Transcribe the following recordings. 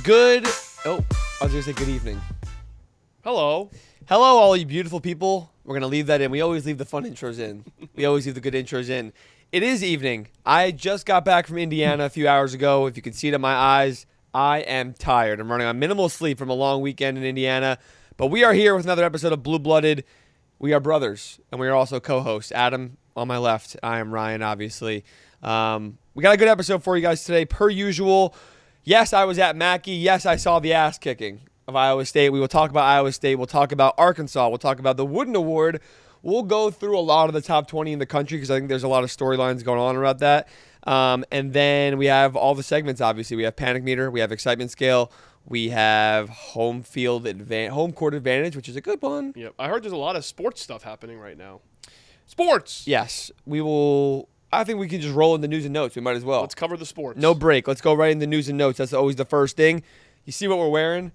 Good. Oh, I was going to say good evening. Hello. Hello, all you beautiful people. We're going to leave that in. We always leave the fun intros in. We always leave the good intros in. It is evening. I just got back from Indiana a few hours ago. If you can see it in my eyes, I am tired. I'm running on minimal sleep from a long weekend in Indiana. But we are here with another episode of Blue Blooded. We are brothers, and we are also co-hosts. Adam on my left. I am Ryan, obviously. We got a good episode for you guys today, per usual. Yes, I was at Mackey. Yes, I saw the ass kicking of Iowa State. We will talk about Iowa State. We'll talk about Arkansas. We'll talk about the Wooden Award. We'll go through a lot of the top 20 in the country because I think there's a lot of storylines going on about that. And then we have all the segments, obviously. We have Panic Meter. We have Excitement Scale. We have home court advantage, which is a good one. Yep. I heard there's a lot of sports stuff happening right now. Sports! Yes. We will. I think we can just roll in the news and notes. We might as well. Let's cover the sports. No break. Let's go right in the news and notes. That's always the first thing. You see what we're wearing?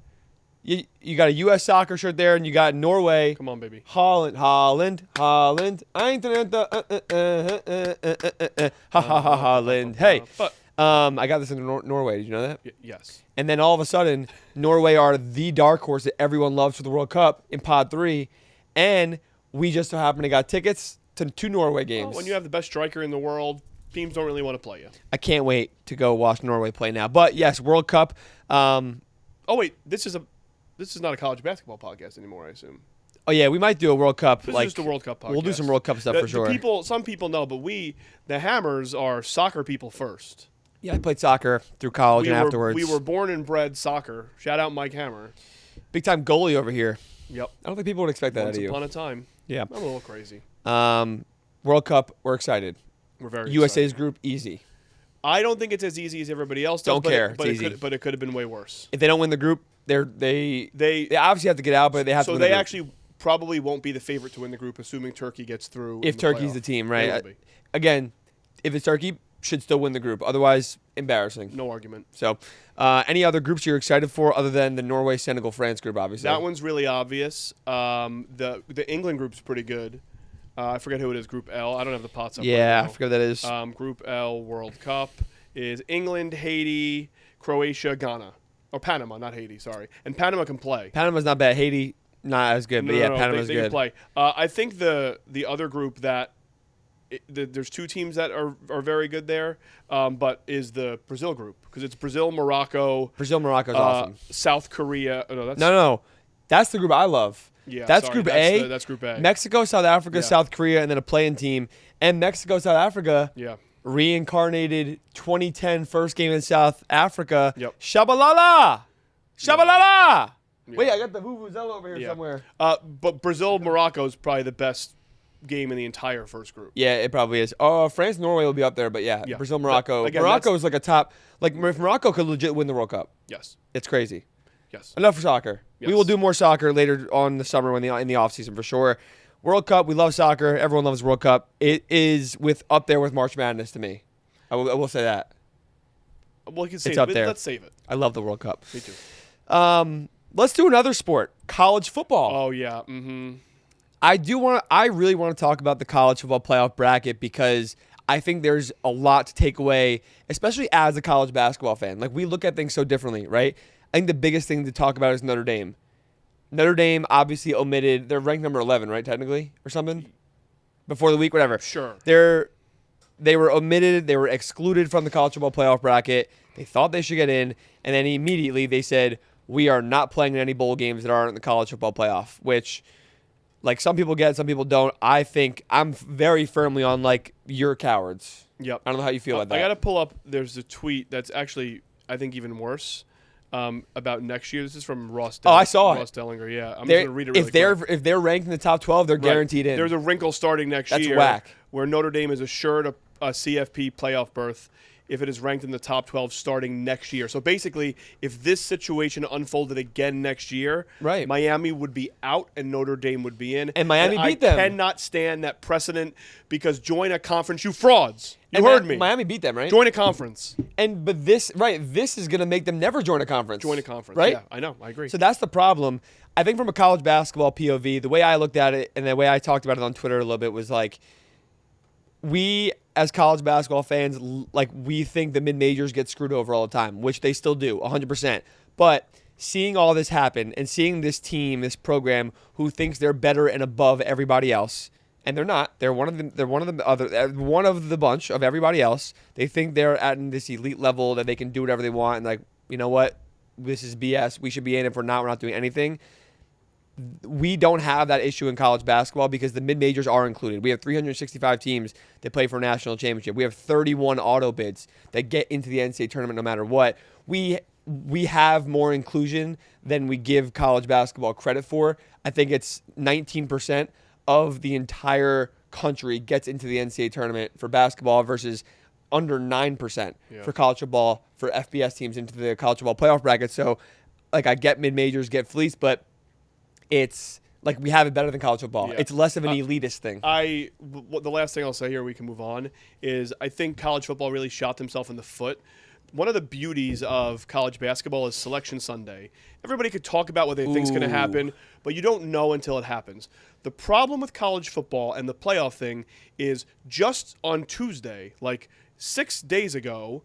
You got a U.S. soccer shirt there, and you got Norway. Come on, baby. Holland. Holland. Holland. Hey. I got this in Norway. Did you know that? Yes. And then all of a sudden, Norway are the dark horse that everyone loves for the World Cup in Pod 3. And we just so happen to got tickets to 2 Norway games. Well, when you have the best striker in the world, teams don't really want to play you. I can't wait to go watch Norway play now. But yes, World Cup. Oh wait, this is not a college basketball podcast anymore, I assume. Oh yeah, we might do a World Cup. This is just a World Cup podcast. We'll do some World Cup stuff for sure. Some people know, but the Hammers, are soccer people first. Yeah, I played soccer through college afterwards. We were born and bred soccer. Shout out Mike Hammer. Big time goalie over here. Yep. I don't think people would expect that out of you. Once upon a time. Yeah. I'm a little crazy. World Cup, we're excited. We're very USA's excited. group, easy. I don't think it's as easy as everybody else does. Don't care. But it's easy. But it could have been way worse. If they don't win the group, they obviously have to get out, but they have to win the group. So they actually probably won't be the favorite to win the group, assuming Turkey gets through. If Turkey's playoff. the team, right? Again, if it's Turkey, should still win the group. Otherwise, embarrassing. No argument. So, any other groups you're excited for other than the Norway, Senegal, France group, obviously? That one's really obvious. The England group's pretty good. I forget who it is, Group L. I don't have the pots up right now. I forget what that is. Group L World Cup is England, Haiti, Croatia, Ghana. Or Panama, not Haiti, sorry. And Panama can play. Panama's not bad. Haiti, not as good. But Panama's they good. Can play. I think the other group that there's 2 teams that are very good there, but is the Brazil group. Because it's Brazil, Morocco. Morocco's awesome. South Korea. No. That's the group I love. Yeah, that's Group A. That's Group A. Mexico, South Africa, South Korea, and then a play-in team. And Mexico, South Africa, reincarnated 2010 first game in South Africa. Yep. Shabalala! Yeah. Wait, I got the vuvuzela over here somewhere. But Brazil, Morocco is probably the best game in the entire first group. Yeah, it probably is. France, Norway will be up there, but Brazil, Morocco. Again, Morocco is like a top. Like if Morocco could legit win the World Cup. Yes. It's crazy. Yes. Enough for soccer. Yes. We will do more soccer later on the summer in the offseason for sure. World Cup, we love soccer. Everyone loves World Cup. It is up there with March Madness to me. I will say that. Well, you can say it's up there. Let's save it. I love the World Cup. Me too. Let's do another sport, college football. Oh yeah. Mm-hmm. I really want to talk about the college football playoff bracket because I think there's a lot to take away, especially as a college basketball fan. Like we look at things so differently, right? I think the biggest thing to talk about is Notre Dame. Notre Dame obviously omitted. They're ranked number 11, right, technically, or something? Before the week, whatever. Sure. They were omitted. They were excluded from the college football playoff bracket. They thought they should get in, and then immediately they said, we are not playing in any bowl games that aren't in the college football playoff, which, like, some people get, some people don't. I think I'm very firmly on, like, you're cowards. Yep. I don't know how you feel about that. I got to pull up. There's a tweet that's actually, I think, even worse. About next year. This is from Ross. I saw it. Ross Dellinger. Yeah, I'm just gonna read it really quick. If they're ranked in the top 12, they're guaranteed in. There's a wrinkle starting next year. That's whack. Where Notre Dame is assured a CFP playoff berth if it is ranked in the top 12 starting next year. So basically, if this situation unfolded again next year, Miami would be out and Notre Dame would be in. And Miami beat them. I cannot stand that precedent because join a conference, you frauds. You heard me. Miami beat them, right? Join a conference. But this is going to make them never join a conference. Join a conference, right? Yeah, I know. I agree. So that's the problem. I think from a college basketball POV, the way I looked at it and the way I talked about it on Twitter a little bit was like, we as college basketball fans, like we think the mid-majors get screwed over all the time, which they still do, 100%. But seeing all this happen and seeing this team, this program, who thinks they're better and above everybody else, and they're not. They're one of them. They're one of the bunch of everybody else. They think they're at this elite level that they can do whatever they want. And like, you know what? This is BS. We should be in it. If we're not doing anything. We don't have that issue in college basketball because the mid-majors are included. We have 365 teams that play for a national championship. We have 31 auto bids that get into the NCAA tournament no matter what. We have more inclusion than we give college basketball credit for. I think it's 19% of the entire country gets into the NCAA tournament for basketball versus under 9% for college football for FBS teams into the college football playoff bracket. So, like, I get mid-majors get fleeced, but it's like we have it better than college football. It's less of an elitist thing. The last thing I'll say here, we can move on, is I think college football really shot themselves in the foot. One of the beauties of college basketball is Selection Sunday. Everybody could talk about what they think is going to happen, but you don't know until it happens. The problem with college football and the playoff thing is just on Tuesday, like 6 days ago,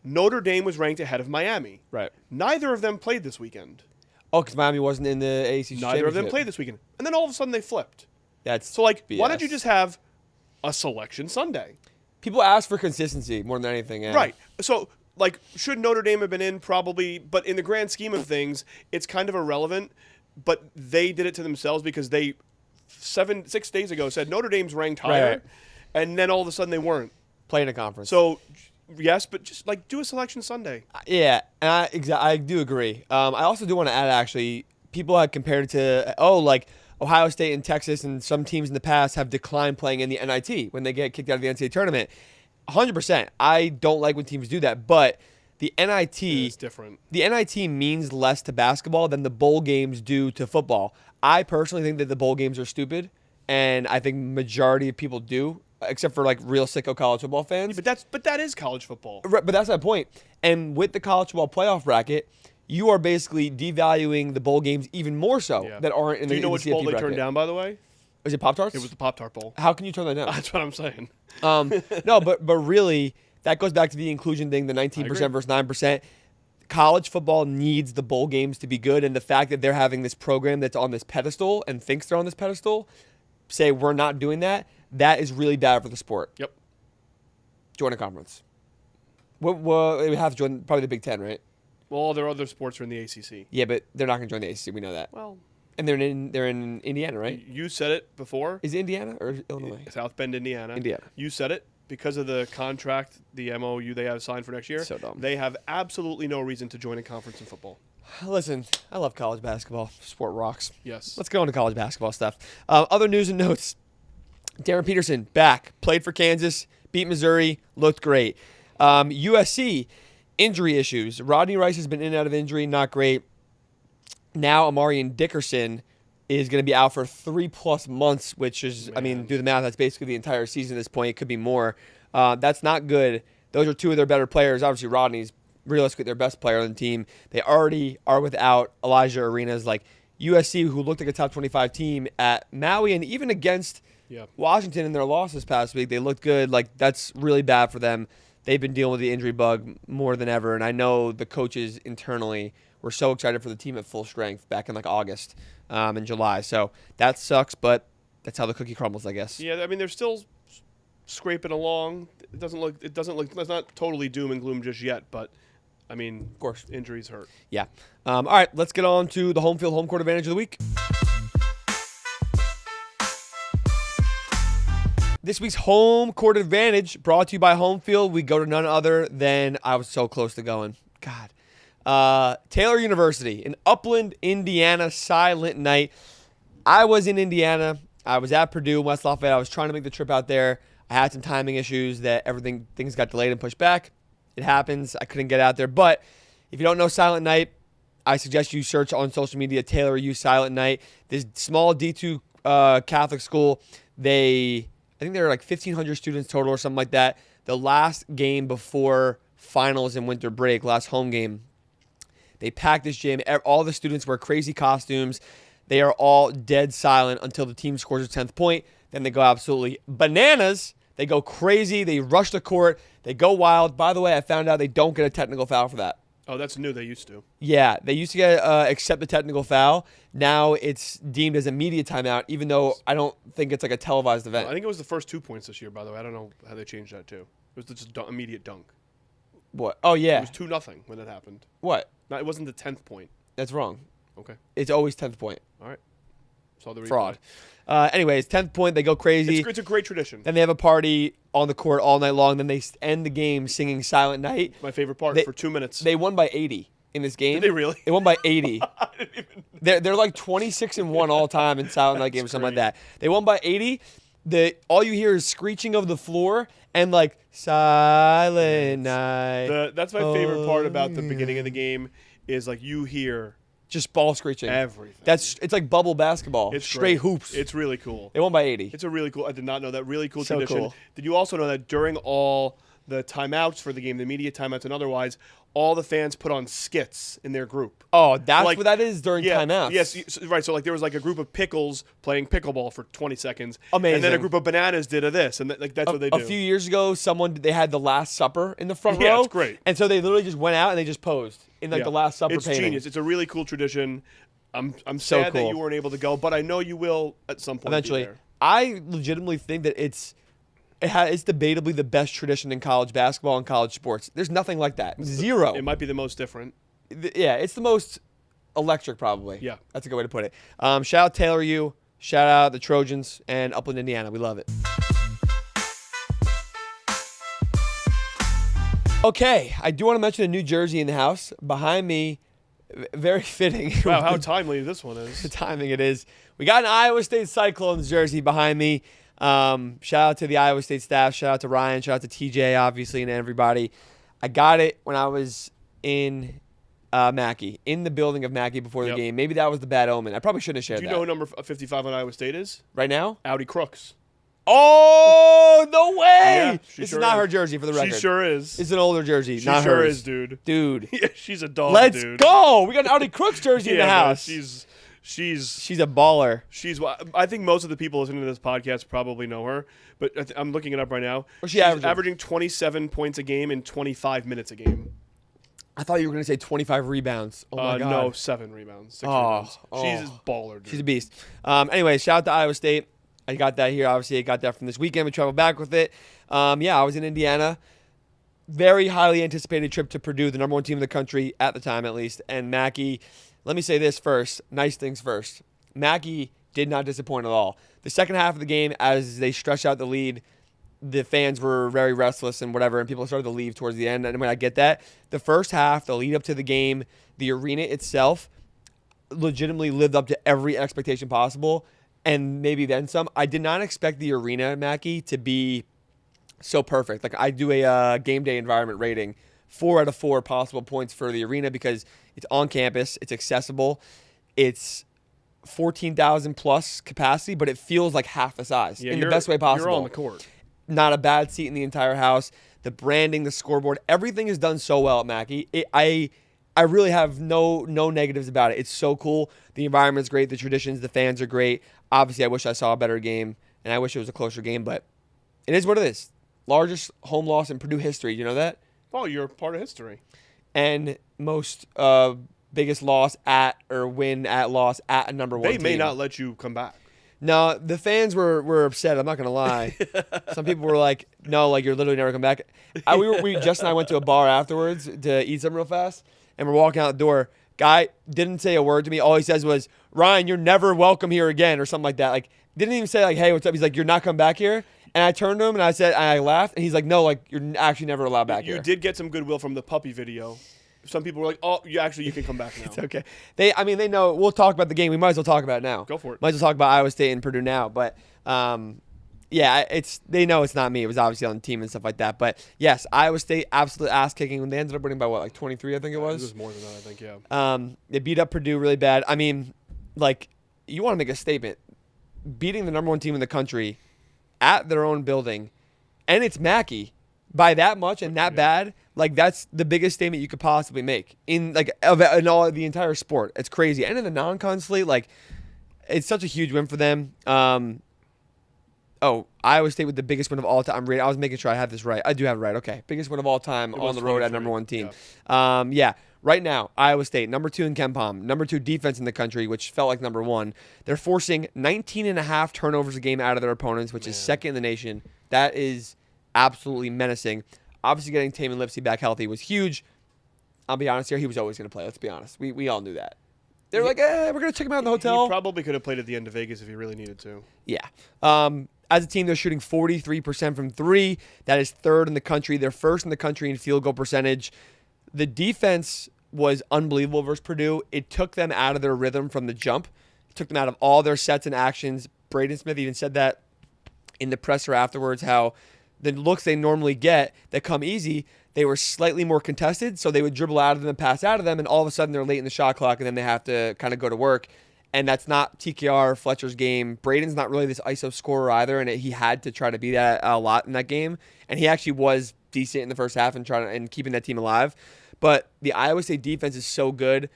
Notre Dame was ranked ahead of Miami. Right. Neither of them played this weekend. Oh, because Miami wasn't in the AAC championship. Neither of them played this weekend. And then all of a sudden they flipped. That's so, like, BS. Why don't you just have a Selection Sunday? People ask for consistency more than anything. Yeah. Right. So, like, should Notre Dame have been in? Probably. But in the grand scheme of things, it's kind of irrelevant. But they did it to themselves because they 6 days ago said Notre Dame's ranked higher. Right. And then all of a sudden they weren't. Playing a conference. So, yes, but just, like, do a Selection Sunday. Yeah, and I do agree. I also do want to add, actually, people have compared it to, like, Ohio State and Texas and some teams in the past have declined playing in the NIT when they get kicked out of the NCAA tournament. 100%. I don't like when teams do that, but the NIT is different. The NIT means less to basketball than the bowl games do to football. I personally think that the bowl games are stupid, and I think majority of people do, except for like real sicko college football fans. Yeah, but that is college football. Right, but that's my point. And with the college football playoff bracket, you are basically devaluing the bowl games even more so that aren't in the CFP bracket. Do you know which bowl they turned down, by the way? Was it Pop-Tarts? It was the Pop-Tart Bowl. How can you turn that down? That's what I'm saying. No, but really, that goes back to the inclusion thing, the 19% versus 9%. College football needs the bowl games to be good, and the fact that they're having this program that's on this pedestal and thinks they're on this pedestal, say we're not doing that, that is really bad for the sport. Yep. Join a conference. Well, we have to join probably the Big Ten, right? Well, there are other sports are in the ACC. Yeah, but they're not going to join the ACC. We know that. Well, and they're in Indiana, right? You said it before. Is it Indiana or Illinois? South Bend, Indiana. Indiana. You said it. Because of the contract, the MOU they have signed for next year, so dumb. They have absolutely no reason to join a conference in football. Listen, I love college basketball. Sport rocks. Yes. Let's go into college basketball stuff. Other news and notes. Darren Peterson, back. Played for Kansas. Beat Missouri. Looked great. USC, injury issues. Rodney Rice has been in and out of injury. Not great. Now Amarian Dickerson is going to be out for 3+ months, which is, I mean, do the math, that's basically the entire season at this point. It could be more. That's not good. Those are two of their better players. Obviously, Rodney's realistically their best player on the team. They already are without Elijah Arenas. Like USC, who looked like a top 25 team at Maui, and even against Washington in their loss this past week, they looked good. Like, that's really bad for them. They've been dealing with the injury bug more than ever, and I know the coaches internally were so excited for the team at full strength back in like August and July. So that sucks, but that's how the cookie crumbles, I guess. Yeah, I mean, they're still scraping along. It doesn't look. It's not totally doom and gloom just yet, but I mean, of course, injuries hurt. Yeah. All right, let's get on to the home field, home court advantage of the week. This week's home court advantage brought to you by Home Field. We go to none other than, I was so close to going. God. Taylor University in Upland, Indiana, silent night. I was in Indiana. I was at Purdue, West Lafayette. I was trying to make the trip out there. I had some timing issues that things got delayed and pushed back. It happens. I couldn't get out there. But if you don't know Silent Night, I suggest you search on social media Taylor U Silent Night. This small D2 Catholic school, I think there are like 1,500 students total or something like that. The last game before finals and winter break, last home game, they packed this gym. All the students wear crazy costumes. They are all dead silent until the team scores a 10th point. Then they go absolutely bananas. They go crazy. They rush the court. They go wild. By the way, I found out they don't get a technical foul for that. Oh, that's new. They used to. Yeah, they used to get accept the technical foul. Now it's deemed as immediate timeout, even though I don't think it's like a televised event. I think it was the first 2 points this year, by the way. I don't know how they changed that, too. It was just immediate dunk. What? Oh, yeah. It was 2-0 when that happened. What? No, it wasn't the 10th point. That's wrong. Okay. It's always 10th point. All right. Saw the replay. Fraud. Anyways, 10th point, they go crazy. It's a great tradition. Then they have a party on the court all night long. Then they end the game singing Silent Night. My favorite part for 2 minutes. They won by 80 in this game. Did they really? They won by 80. I didn't even... They're like 26-1 all time in Silent Night games or something like that. They won by 80. All you hear is screeching of the floor and like Silent Night. That's my favorite part about the beginning of the game is like you hear just ball screeching. Everything. It's like bubble basketball. It's straight great. hoops. It's really cool. They won by 80. It's a really cool. I did not know that. Really cool So tradition. cool. Did you also know that during all the timeouts for the game, the media timeouts and otherwise, all the fans put on skits in their group? Oh, that's like, what that is during timeouts. Yes, right. So like there was like a group of pickles playing pickleball for 20 seconds. Amazing. And then a group of bananas did this, and that's what they do. A few years ago, they had the Last Supper in the front row. Yeah, it's great. And so they literally just went out and they just posed in like the Last Supper it's painting. Genius. It's a really cool tradition. I'm So sad cool. that you weren't able to go, but I know you will at some point. Eventually. Be there. I legitimately think that it's debatably the best tradition in college basketball and college sports. There's nothing like that. Zero. It might be the most different. Yeah, it's the most electric probably. Yeah. That's a good way to put it. Shout out Taylor U. Shout out the Trojans and Upland, Indiana. We love it. Okay, I do want to mention a new jersey in the house. Behind me, very fitting. Wow, how timely this one is. The timing it is. We got an Iowa State Cyclones jersey behind me. Shout out to the Iowa State staff. Shout out to Ryan. Shout out to TJ, obviously, and everybody. I got it when I was in Mackey, in the building of Mackey before the game. Maybe that was the bad omen. I probably shouldn't have shared that. Do you know who number 55 on Iowa State is? Right now? Audi Crooks. Oh, no way! Yeah, this is not her jersey for the record. She sure is. It's an older jersey, She not sure hers. is, dude. Dude. Yeah, she's a dog, Let's dude. go! We got an Audi Crooks jersey in the house. She's a baller. I think most of the people listening to this podcast probably know her, but I'm looking it up right now. What's she's averaging? averaging 27 points a game in 25 minutes a game. I thought you were going to say 25 rebounds. Oh, my God. No, 7 rebounds. 6 rebounds. She's a baller, dude. She's a beast. Anyway, shout out to Iowa State. I got that here. Obviously, I got that from this weekend. We traveled back with it. I was in Indiana. Very highly anticipated trip to Purdue, the number one team in the country at the time, at least. And Mackey, let me say this first. Nice things first. Mackey did not disappoint at all. The second half of the game, as they stretched out the lead, the fans were very restless and whatever, and people started to leave towards the end. And when I get that, the first half, the lead up to the game, the arena itself legitimately lived up to every expectation possible, and maybe then some. I did not expect the arena, Mackey, to be so perfect. Like, I do a game day environment rating, 4 out of 4 possible points for the arena because it's on campus, it's accessible, it's 14,000 plus capacity, but it feels like half the size in the best way possible. You're on the court. Not a bad seat in the entire house. The branding, the scoreboard, everything is done so well at Mackey. I really have no negatives about it. It's so cool. The environment's great. The traditions, the fans are great. Obviously, I wish I saw a better game, and I wish it was a closer game, but it is what it is. Largest home loss in Purdue history. You know that? Oh, you're part of history. And most biggest loss at or win at loss at a number one team. They may not let you come back. No, the fans were upset. I'm not gonna lie. Some people were like, "No, like you're literally never come back." Jess and I went to a bar afterwards to eat something real fast, and we're walking out the door. Guy didn't say a word to me. All he says was, "Ryan, you're never welcome here again," or something like that. Like, didn't even say like, "Hey, what's up?" He's like, "You're not coming back here." And I turned to him and I laughed, and he's like, "No, like you're actually never allowed back here." You did get some goodwill from the puppy video. Some people were like, "Oh, you can come back now." It's okay. They know. We'll talk about the game. We might as well talk about it now. Go for it. Might as well talk about Iowa State and Purdue now. But they know it's not me. It was obviously on the team and stuff like that. But yes, Iowa State absolute ass kicking when they ended up winning by what, like 23, I think it was. It was more than that, I think. Yeah. They beat up Purdue really bad. I mean, like, you want to make a statement, beating the number one team in the country at their own building, and it's Mackey by that much and that bad. Like, that's the biggest statement you could possibly make in all the entire sport. It's crazy. And in the non-con slate, like, it's such a huge win for them. Iowa State with the biggest win of all time. I was making sure I had this right. I do have it right. Okay. Biggest win of all time on the road at number one team. Yeah. Right now, Iowa State, number 2 in KenPom, number 2 defense in the country, which felt like number 1. They're forcing 19.5 turnovers a game out of their opponents, which is second in the nation. That is absolutely menacing. Obviously, getting Taman Lipsey back healthy was huge. I'll be honest here, he was always going to play. Let's be honest. We all knew that. They're like, we're going to check him out in the hotel. He probably could have played at the end of Vegas if he really needed to. Yeah. As a team, they're shooting 43% from 3. That is 3rd in the country. They're 1st in the country in field goal percentage. The defense was unbelievable versus Purdue. It took them out of their rhythm from the jump. It took them out of all their sets and actions. Braden Smith even said that in the presser afterwards, how the looks they normally get that come easy, they were slightly more contested, so they would dribble out of them and pass out of them, and all of a sudden they're late in the shot clock, and then they have to kind of go to work. And that's not TKR Fletcher's game. Braden's not really this ISO scorer either, and he had to try to be that a lot in that game. And he actually was decent in the first half and keeping that team alive. But the Iowa State defense is so good.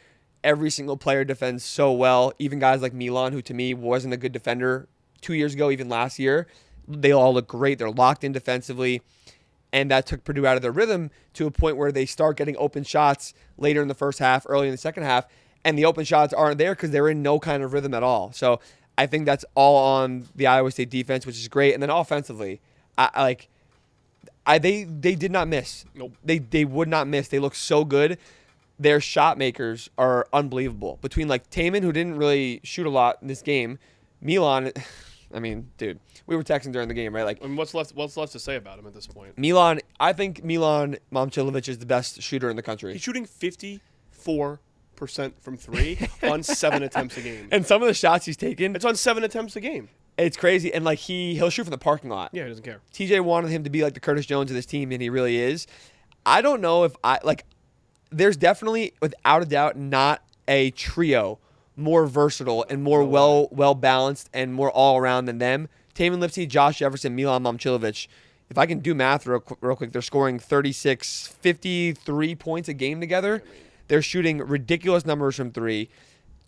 Every single player defends so well. Even guys like Milan, who to me wasn't a good defender 2 years ago, even last year, they all look great. They're locked in defensively. And that took Purdue out of their rhythm to a point where they start getting open shots later in the first half, early in the second half. And the open shots aren't there because they're in no kind of rhythm at all. So I think that's all on the Iowa State defense, which is great. And then offensively, they did not miss. Nope. They would not miss. They look so good. Their shot makers are unbelievable. Between like Taman, who didn't really shoot a lot in this game, Milan, I mean, dude, we were texting during the game, right? Like, I mean, what's left to say about him at this point? Milan, I think Milan Momcilovic is the best shooter in the country. He's shooting 54% from 3 on 7 attempts a game. And some of the shots he's taken, it's on 7 attempts a game. It's crazy. And like he'll shoot from the parking lot. Yeah, he doesn't care. TJ wanted him to be like the Curtis Jones of this team, and he really is. I don't know if there's definitely, without a doubt, not a trio more versatile and more well balanced and more all around than them. Taman Lipsey, Josh Jefferson, Milan Momcilovic. If I can do math real quick, they're scoring 53 points a game together. They're shooting ridiculous numbers from 3.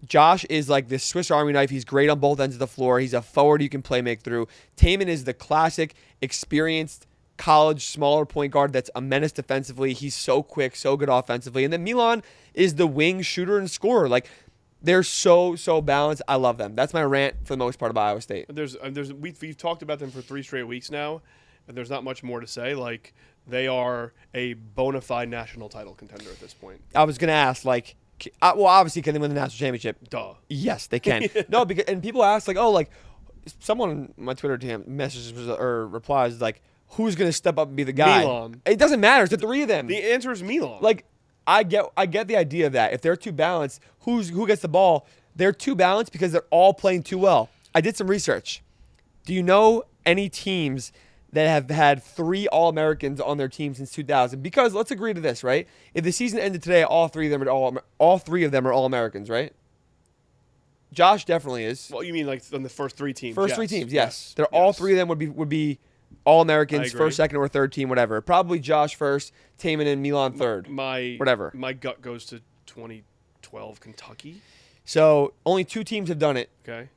Josh is like this Swiss Army knife. He's great on both ends of the floor. He's a forward you can play make through. Taman is the classic, experienced college smaller point guard that's a menace defensively. He's so quick, so good offensively. And then Milan is the wing shooter and scorer. Like, they're so balanced. I love them. That's my rant for the most part about Iowa State. We've talked about them for 3 straight weeks now, and there's not much more to say. Like, they are a bona fide national title contender at this point. I was gonna ask, like, well, obviously, can they win the national championship? Duh. Yes, they can. No, because and people ask, like, oh, like, someone on my Twitter DM messages or replies like, who's gonna step up and be the guy? Milan. It doesn't matter. It's the 3 of them. The answer is Milan. Like, I get the idea of that. If they're too balanced, who gets the ball? They're too balanced because they're all playing too well. I did some research. Do you know any teams that have had 3 All-Americans on their team since 2000? Because let's agree to this, right? If the season ended today, all three of them are All-Americans, right? Josh definitely is. Well, you mean like on the first 3 teams? First 3 teams, yes. They're all 3 of them would be All-Americans, first, second, or third team, whatever. Probably Josh first, Taman and Milan third. Whatever. My gut goes to 2012 Kentucky. So only 2 teams have done it. Okay.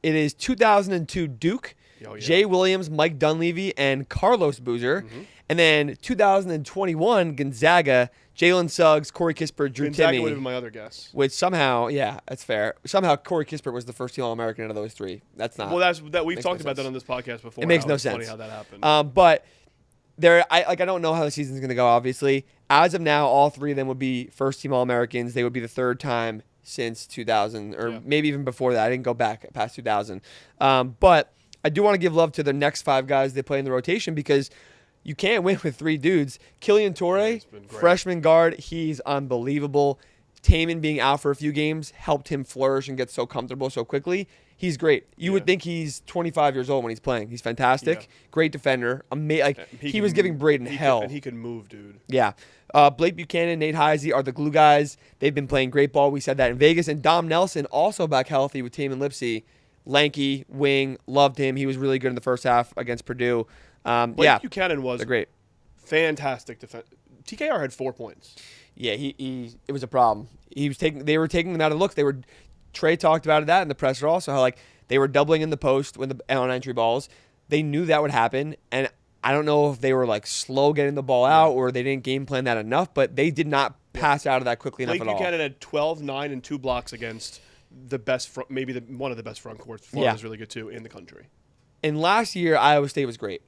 It is 2002 Duke, Jay Williams, Mike Dunleavy, and Carlos Boozer. Mm-hmm. And then 2021 Gonzaga, Jalen Suggs, Corey Kispert, Drew Gonzaga Timme. would have been my other guess. Which somehow, yeah, that's fair. Somehow Corey Kispert was the first team All-American out of those 3. That's not. Well, we've talked about that on this podcast before. It makes no sense. Funny how that happened. But I don't know how the season's going to go. Obviously, as of now, all 3 of them would be first team All-Americans. They would be the 3rd time since 2000, or maybe even before that. I didn't go back past 2000. But I do want to give love to the next 5 guys they play in the rotation because you can't win with 3 dudes. Killian Torrey, freshman guard, he's unbelievable. Taman being out for a few games helped him flourish and get so comfortable so quickly. He's great. You would think he's 25 years old when he's playing. He's fantastic. Yeah. Great defender. He was giving Braden hell. And he could move, dude. Yeah. Blake Buchanan, Nate Heisey are the glue guys. They've been playing great ball. We said that in Vegas. And Dom Nelson also back healthy with Taman Lipsey. Lanky, wing, loved him. He was really good in the first half against Purdue. Blake Buchanan was great. Fantastic defense. TKR had 4 points. Yeah, it was a problem. They were taking them out of looks. Trey talked about that in the presser also, how like they were doubling in the post on entry balls. They knew that would happen, and I don't know if they were like slow getting the ball out or they didn't game plan that enough, but they did not pass out of that quickly enough Blake at all. Buchanan had 12, 9, and 2 blocks against the best, maybe one of the best front courts. Florida's really good too in the country. And last year, Iowa State was great.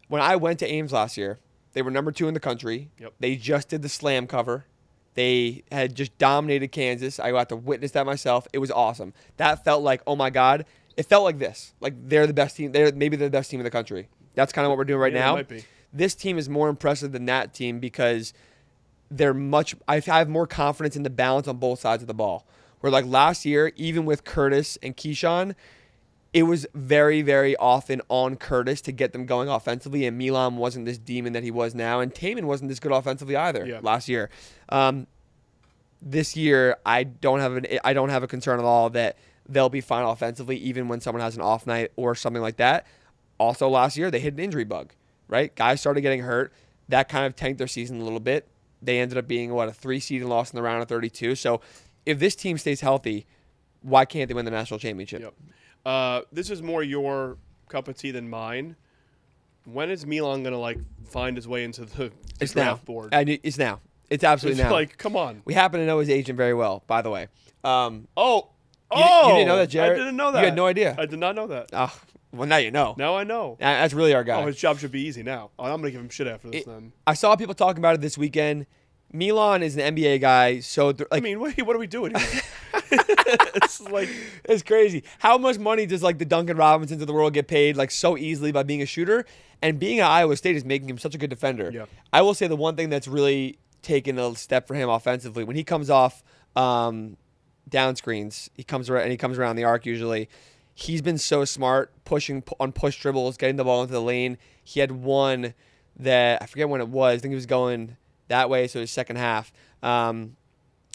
When I went to Ames last year, they were number 2 in the country. Yep. They just did the slam cover. They had just dominated Kansas. I got to witness that myself. It was awesome. That felt like, oh my God. It felt like this. Like they're the best team. Maybe they're the best team in the country. That's kind of what we're doing right now. Might be. This team is more impressive than that team because I have more confidence in the balance on both sides of the ball. Where like last year, even with Curtis and Keyshawn, it was very, very often on Curtis to get them going offensively, and Milan wasn't this demon that he was now, and Taman wasn't this good offensively either last year. This year, I don't have a concern at all that they'll be fine offensively, even when someone has an off night or something like that. Also, last year they hit an injury bug, right? Guys started getting hurt. That kind of tanked their season a little bit. They ended up being a 3 seed and lost in the round of 32. So, if this team stays healthy, why can't they win the national championship? Yep. This is more your cup of tea than mine. When is Milan going to find his way into the draft board? It's now. It's absolutely now. Come on. We happen to know his agent very well, by the way. You didn't know that, Jared? I didn't know that. You had no idea. I did not know that. Oh, well, now you know. Now I know. That's really our guy. Oh, his job should be easy now. I'm going to give him shit after this then. I saw people talking about it this weekend. Milan is an NBA guy, so what are we doing here? It's crazy. How much money does the Duncan Robinsons of the world get paid so easily by being a shooter? And being at Iowa State is making him such a good defender. Yeah. I will say the one thing that's really taken a step for him offensively, when he comes off down screens, he comes around the arc usually. He's been so smart pushing on push dribbles, getting the ball into the lane. He had one that I forget when it was. I think he was going that way, so his second half.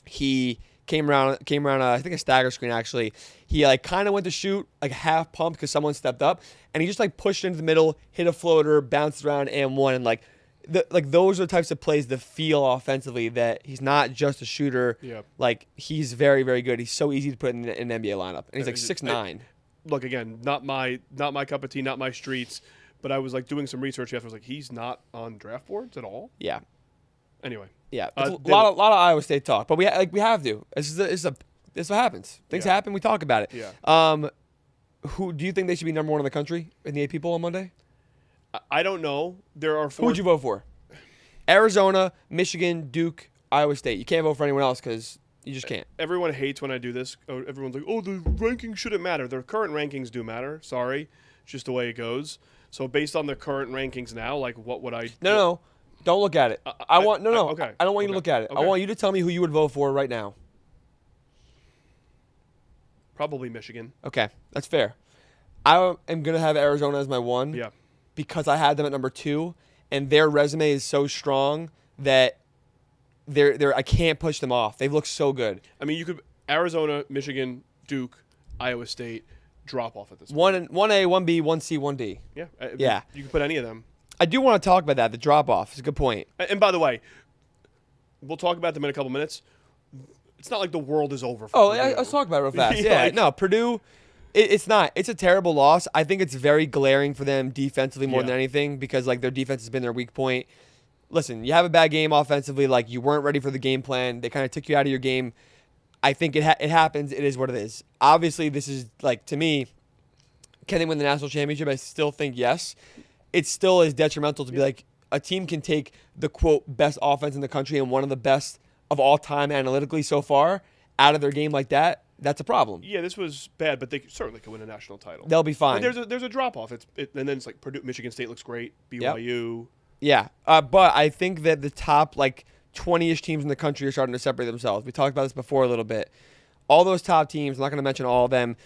He came around. I think a stagger screen actually. He kind of went to shoot half pump because someone stepped up, and he just pushed into the middle, hit a floater, bounced around and one. And those are the types of plays that feel offensively that he's not just a shooter. Yeah. He's very, very good. He's so easy to put in an NBA lineup, and he's 6'9". Look, again, not my cup of tea, not my streets. But I was doing some research after. I was he's not on draft boards at all. Yeah. Anyway. Yeah, a lot of Iowa State talk, but we have to. This is what happens. Things happen. We talk about it. Yeah. Who do you think they should be number 1 in the country in the AP poll on Monday? I don't know. There are 4. Who would you vote for? Arizona, Michigan, Duke, Iowa State. You can't vote for anyone else because you just can't. Everyone hates when I do this. Everyone's like, "Oh, the rankings shouldn't matter." Their current rankings do matter. Sorry, it's just the way it goes. So based on the current rankings now, what would I? No. Don't look at it. Okay. I don't want you to look at it. Okay. I want you to tell me who you would vote for right now. Probably Michigan. Okay, that's fair. I am going to have Arizona as my 1 because I had them at number 2, and their resume is so strong that I can't push them off. They've looked so good. I mean, you could Arizona, Michigan, Duke, Iowa State, drop off at this point. 1A, 1B, 1C, 1D. Yeah. Yeah. You can put any of them. I do want to talk about that. The drop off is a good point. And by the way, we'll talk about them in a couple minutes. It's not like the world is over. Let's talk about it real fast. Yeah, no, Purdue. It's not. It's a terrible loss. I think it's very glaring for them defensively more than anything because their defense has been their weak point. Listen, you have a bad game offensively. You weren't ready for the game plan. They kind of took you out of your game. I think it happens. It is what it is. Obviously, this is to me. Can they win the national championship? I still think yes. It still is detrimental to be a team can take the quote best offense in the country and one of the best of all time analytically so far out of their game like that. That's a problem. Yeah, this was bad, but they certainly could win a national title. They'll be fine. And there's a drop off. And then it's Purdue, Michigan State looks great. BYU. Yep. Yeah, but I think that the top 20-ish teams in the country are starting to separate themselves. We talked about this before a little bit. All those top teams, I'm not going to mention all of them,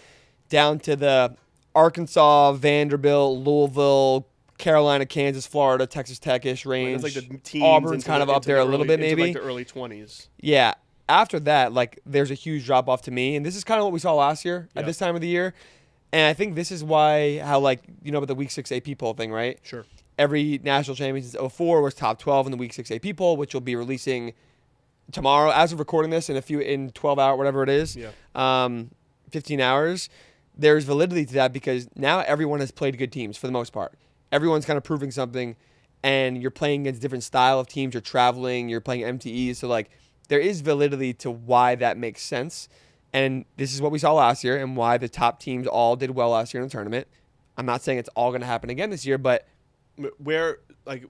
down to the Arkansas, Vanderbilt, Louisville, Carolina, Kansas, Florida, Texas Tech-ish range. It's the teens Auburn's kind of up there a little bit, maybe. The early 20s. Yeah. After that, there's a huge drop-off to me. And this is kind of what we saw last year at this time of the year. And I think this is why, about the Week 6 AP poll thing, right? Sure. Every national champion since 2004 was top 12 in the Week 6 AP poll, which will be releasing tomorrow. As of recording this, in 12 hours, whatever it is, 15 hours. There's validity to that because now everyone has played good teams for the most part. Everyone's kind of proving something, and you're playing against different style of teams. You're traveling. You're playing MTEs. So, like, there is validity to why that makes sense. And this is what we saw last year and why the top teams all did well last year in the tournament. I'm not saying it's all going to happen again this year, but where, like,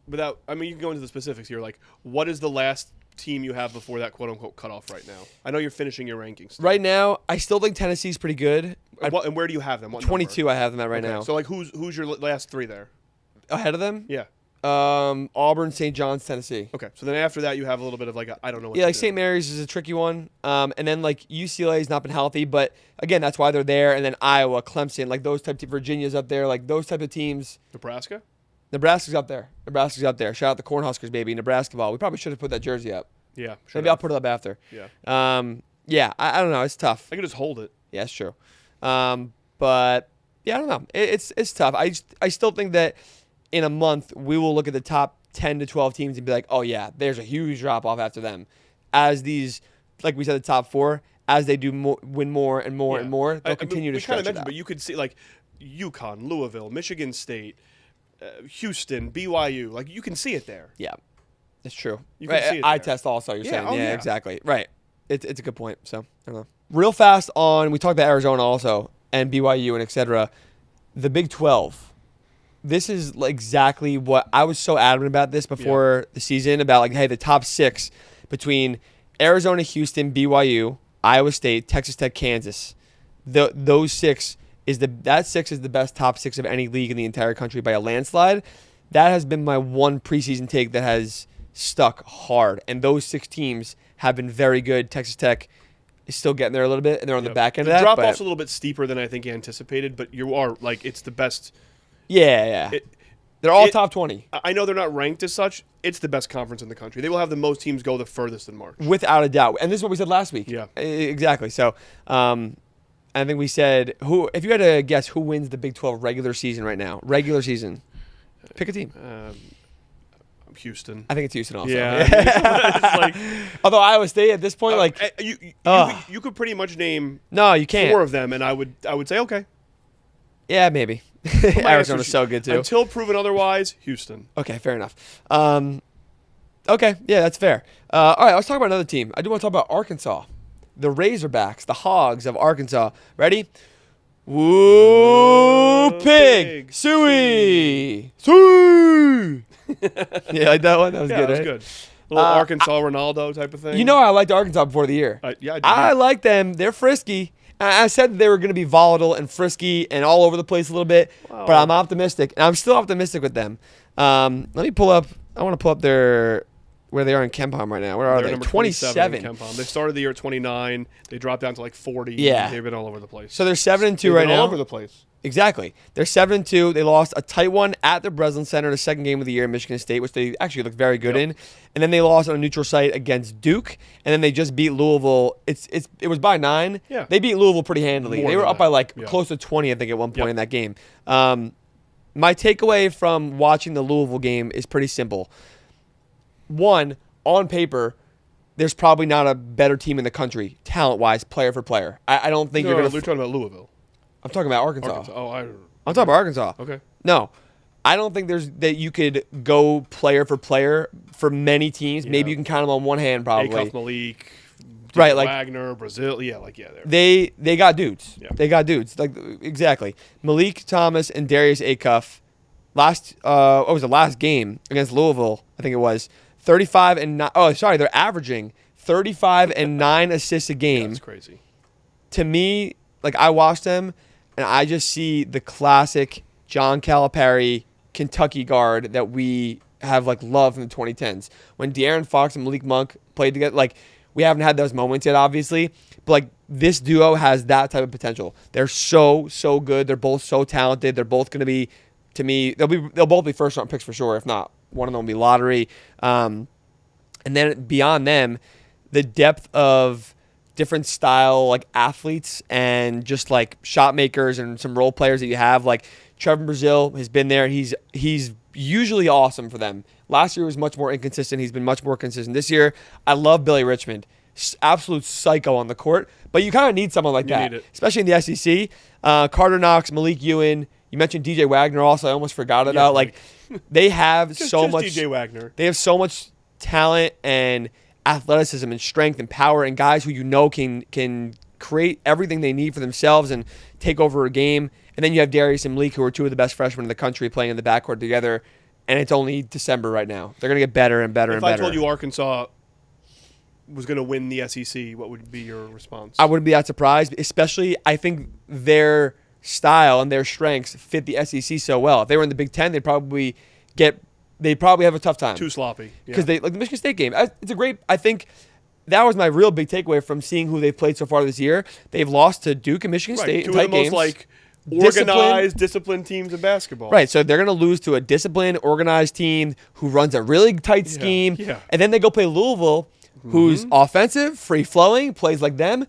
without, I mean, you can go into the specifics here. Like, what is the last team you have before that quote-unquote cutoff right now? I know you're finishing your rankings still. Right now, I still think Tennessee's pretty good. And where do you have them? What 22 number? I have them at right now. So, like, who's your last three there? Ahead of them? Yeah. Auburn, St. John's, Tennessee. Okay, so then after that, you have a little bit of like I don't know what yeah, like do. St. Mary's is a tricky one. And then like UCLA's not been healthy, but again, that's why they're there. And then Iowa, Clemson, like those type of Virginia's up there, like those type of teams. Nebraska's up there. Shout out the Cornhuskers, baby. Nebraska ball. We probably should have put that jersey up. Yeah. Maybe I'll put it up after. Yeah. Yeah, I don't know. It's tough. I could just hold it. Yeah, it's true. But yeah, I don't know. It's tough. I still think that in a month we will look at the top 10 to 12 teams and be like, oh yeah, there's a huge drop off after them. As these, like we said, the top four, as they do win more and more and more, they'll continue to stretch it out. But you could see like UConn, Louisville, Michigan State, Houston, BYU. Like you can see it there. Yeah, it's true. You can see it eye there. test also. You're saying, yeah, exactly. Right. It's a good point. So I don't know. Real fast on. We talked about Arizona also and BYU and etc. The Big 12. This is exactly what I was so adamant about this before the season about like, hey, the top six between Arizona, Houston, BYU, Iowa State, Texas Tech, Kansas. Those six is the best top six of any league in the entire country by a landslide. That has been my one preseason take that has stuck hard, and those six teams have been very good. Texas Tech is still getting there a little bit, and they're on the back end of that. The drop off's a little bit steeper than I think you anticipated, but you are like it's the best. Yeah. They're all top 20. I know they're not ranked as such. It's the best conference in the country. They will have the most teams go the furthest in March. Without a doubt. And this is what we said last week. Yeah. Exactly. So I think we said, if you had to guess who wins the Big 12 regular season right now, pick a team. Houston. I think it's Houston also. Yeah. Although Iowa State at this point, you could pretty much name you can't. 4 of them, and I would say okay. Yeah, maybe. Arizona's so good, too. Until proven otherwise, Houston. Okay, fair enough. Okay, yeah, that's fair. All right, let's talk about another team. I do want to talk about Arkansas. The Razorbacks, the Hogs of Arkansas. Ready? Woo, pig! Suey! Suey! Yeah, like that one? That was good, that was right? good. A little Arkansas Ronaldo type of thing. You know I liked Arkansas before the year. I like them. They're frisky. I said they were going to be volatile and frisky and all over the place a little bit, but I'm optimistic. And I'm still optimistic with them. Let me pull up. I want to pull up where they are in KenPom right now. Where are they? Number 27. in KenPom. They started the year at 29. They dropped down to like 40. Yeah. They've been all over the place. So they're 7-2 right now. All over the place. Exactly. They're 7-2. They lost a tight one at the Breslin Center, the second game of the year in Michigan State, which they actually looked very good in. And then they lost on a neutral site against Duke. And then they just beat Louisville. It was by 9. Yeah. They beat Louisville pretty handily. They were up by close to 20, I think, at one point in that game. My takeaway from watching the Louisville game is pretty simple. One, on paper, there's probably not a better team in the country, talent-wise, player for player. I don't think you're going to... We're talking about Louisville. I'm talking about Arkansas. I'm talking about Arkansas. Okay. No. I don't think that you could go player for player for many teams. Yeah. Maybe you can count them on one hand, probably. Acuff, Malik, right, Wagner, Brazil. They got dudes. Yeah. They got dudes. Exactly. Malik Thomas and Darius Acuff. Last game against Louisville, I think it was 35 and 9. Oh, sorry, they're averaging 35 and 9 assists a game. That's crazy. To me, I watched them, and I just see the classic John Calipari Kentucky guard that we have loved in the 2010s. When De'Aaron Fox and Malik Monk played together, we haven't had those moments yet, obviously, but this duo has that type of potential. They're so good. They're both so talented. They're both going to be, to me, they'll both be first round picks for sure. If not, one of them will be lottery. And then beyond them, the depth of different style athletes and just shot makers and some role players that you have. Trevor Brazile has been there. He's usually awesome for them. Last year was much more inconsistent. He's been much more consistent this year. I love Billy Richmond. Absolute psycho on the court. But you kind of need someone like that, especially in the SEC. Carter Knox, Malik Ewan, You mentioned DJ Wagner also. I almost forgot about. Like, they have so much. DJ Wagner. They have so much talent and athleticism and strength and power and guys who can create everything they need for themselves and take over a game. And then you have Darius and Malik, who are two of the best freshmen in the country, playing in the backcourt together. And it's only December right now. They're going to get better and better and better. If I told you Arkansas was going to win the SEC, what would be your response? I wouldn't be that surprised, especially I think their style and their strengths fit the SEC so well. If they were in the Big Ten, they'd probably have a tough time. Too sloppy. Because they like the Michigan State game. I think that was my real big takeaway from seeing who they've played so far this year. They've lost to Duke and Michigan State in tight games. Two of the most organized, disciplined teams in basketball. Right, so they're going to lose to a disciplined, organized team who runs a really tight scheme. Yeah. And then they go play Louisville, who's offensive, free-flowing, plays like them.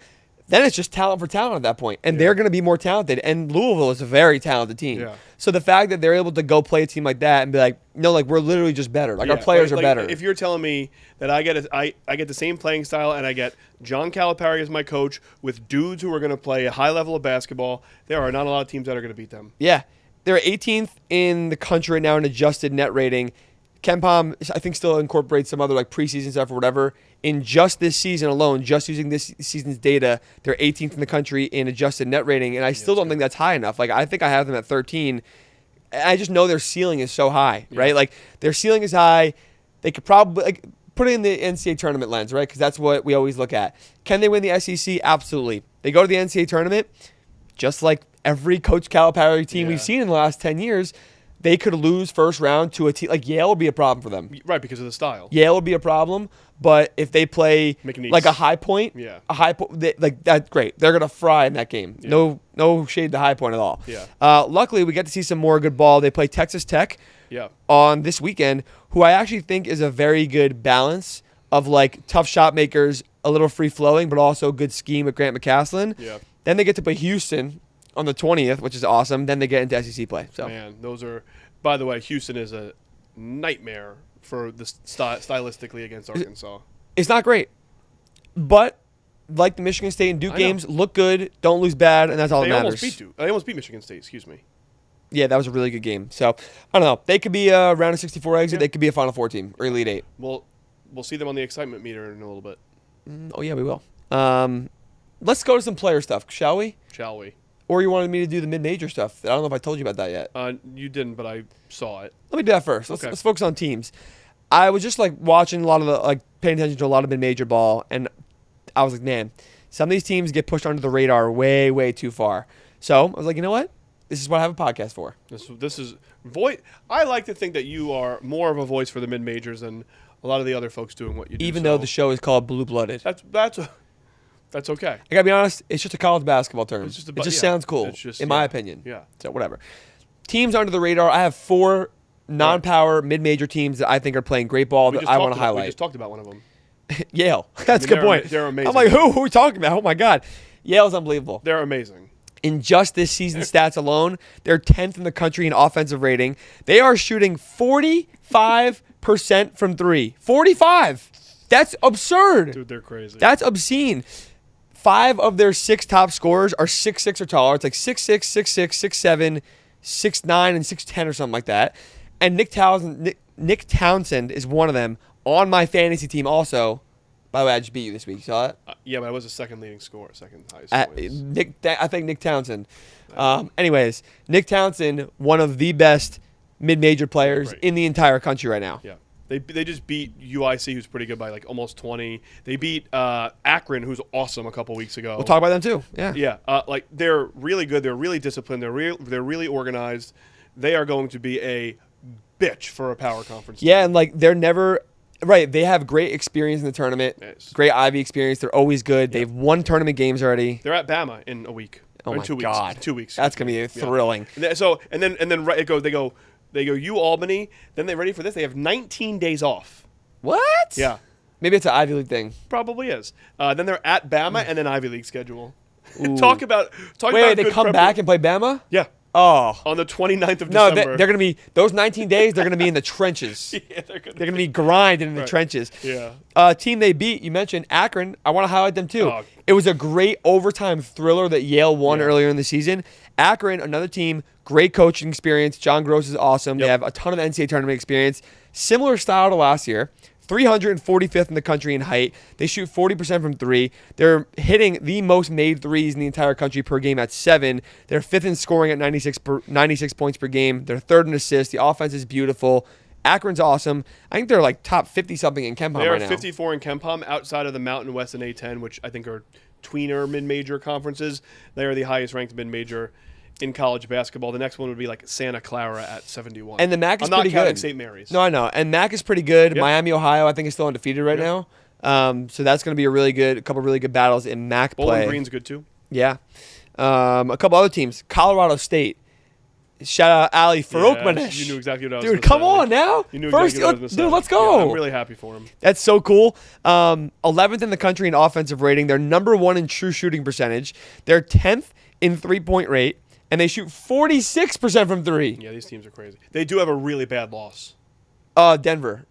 Then it's just talent for talent at that point. And they're going to be more talented. And Louisville is a very talented team. Yeah. So the fact that they're able to go play a team like that and be like, no, like we're literally just better. Like our players are better. If you're telling me that I get the same playing style and I get John Calipari as my coach with dudes who are going to play a high level of basketball, there are not a lot of teams that are going to beat them. Yeah. They're 18th in the country right now in adjusted net rating. KenPom, I think, still incorporates some other like preseason stuff or whatever. In just this season alone, just using this season's data, they're 18th in the country in adjusted net rating, and I still don't think that's high enough. Like, I think I have them at 13. I just know their ceiling is so high, right? Like, their ceiling is high. They could probably put it in the NCAA tournament lens, right? Because that's what we always look at. Can they win the SEC? Absolutely. They go to the NCAA tournament, just like every Coach Calipari team we've seen in the last 10 years. They could lose first round to a team like Yale would be a problem for them. Right, because of the style. Yale would be a problem, but if they play like a High Point, like that's great. They're gonna fry in that game. Yeah. No shade to High Point at all. Yeah. Luckily, we get to see some more good ball. They play Texas Tech. Yeah. On this weekend, who I actually think is a very good balance of like tough shot makers, a little free flowing, but also good scheme with Grant McCaslin. Yeah. Then they get to play Houston on the 20th, which is awesome. Then they get into SEC play. So man, those are. By the way, Houston is a nightmare for the stylistically against Arkansas. It's not great, but like the Michigan State and Duke games, look good, don't lose bad, and that's all that matters. They almost beat Michigan State. Excuse me. Yeah, that was a really good game. So I don't know. They could be a round of 64 exit. They could be a Final Four team or Elite Eight. We'll see them on the excitement meter in a little bit. Oh yeah, we will. Let's go to some player stuff, shall we? Shall we? Or you wanted me to do the mid-major stuff. I don't know if I told you about that yet. You didn't, but I saw it. Let me do that first. Let's focus on teams. I was just like watching a lot of paying attention to a lot of mid-major ball, and I was like, man, some of these teams get pushed under the radar way, way too far. So I was like, you know what? This is what I have a podcast for. This is voice. I like to think that you are more of a voice for the mid-majors than a lot of the other folks doing what you do. Even though the show is called Blue Blooded. That's okay. I gotta be honest, it's just a college basketball term. It just sounds cool, in my opinion. Yeah. So whatever. Teams under the radar. I have 4 non-power mid-major teams that I think are playing great ball that I want to highlight. We just talked about one of them. Yale. That's a good point. They're amazing. I'm like, who are we talking about? Oh my God. Yale's unbelievable. They're amazing. In just this season stats alone, they're 10th in the country in offensive rating. They are shooting 45% from 3. 45. That's absurd. Dude, they're crazy. That's obscene. 5 of their 6 top scorers are 6'6" or taller. It's like 6'6", 6'6", 6'7", 6'9", and 6'10", or something like that. And Nick Townsend is one of them on my fantasy team also. By the way, I just beat you this week. You saw that? Yeah, but I was the second leading scorer, second highest points. I think Nick Townsend. Anyways, Nick Townsend, one of the best mid-major players in the entire country right now. Yeah. They just beat UIC, who's pretty good, by like almost 20. They beat Akron, who's awesome, a couple weeks ago. We'll talk about them too. Yeah. Yeah. They're really good. They're really disciplined. They're really organized. They are going to be a bitch for a power conference. Yeah, and they're never right. They have great experience in the tournament. Yes. Great Ivy experience. They're always good. Yeah. They've won tournament games already. They're at Bama in a week. Oh my 2 God. weeks. 2 weeks. That's gonna be thrilling. Yeah. And then right, they go UAlbany. Then they're ready for this. They have 19 days off. What? Yeah. Maybe it's an Ivy League thing. Probably is. Then they're at Bama and then Ivy League schedule. Talk about they come back and play Bama? Yeah. Oh. On the 29th of December. No, they're going to be, those 19 days, they're going to be in the trenches. Yeah, they're going to be grinding in the trenches. Yeah. Team they beat, you mentioned Akron. I want to highlight them too. It was a great overtime thriller that Yale won earlier in the season. Akron, another team, Great coaching experience. John Gross is awesome. Yep. They have a ton of NCAA tournament experience. Similar style to last year. 345th in the country in height. They shoot 40% from three. They're hitting the most made threes in the entire country per game at 7. They're 5th in scoring at 96 points per game. They're 3rd in assists. The offense is beautiful. Akron's awesome. I think they're like top 50-something in KenPom right now. They are 54 in KenPom outside of the Mountain West and A10, which I think are tweener mid-major conferences. They are the highest-ranked mid-major in college basketball. The next one would be like Santa Clara at 71. And the MAC is I'm pretty not counting good. St. Mary's. No, I know. And MAC is pretty good. Yep. Miami, Ohio, I think is still undefeated right now. So that's going to be a couple really good battles in MAC play. Bowling Green's good too. Yeah. A couple other teams. Colorado State. Shout out Ali Farouk. You knew exactly what I was Dude, come on now. You knew First, exactly what I was dude, gonna let's say. go. Yeah, I'm really happy for him. That's so cool. 11th in the country in offensive rating. They're number 1 in true shooting percentage. They're 10th in three-point rate, and they shoot 46% from three. Yeah, these teams are crazy. They do have a really bad loss. Denver.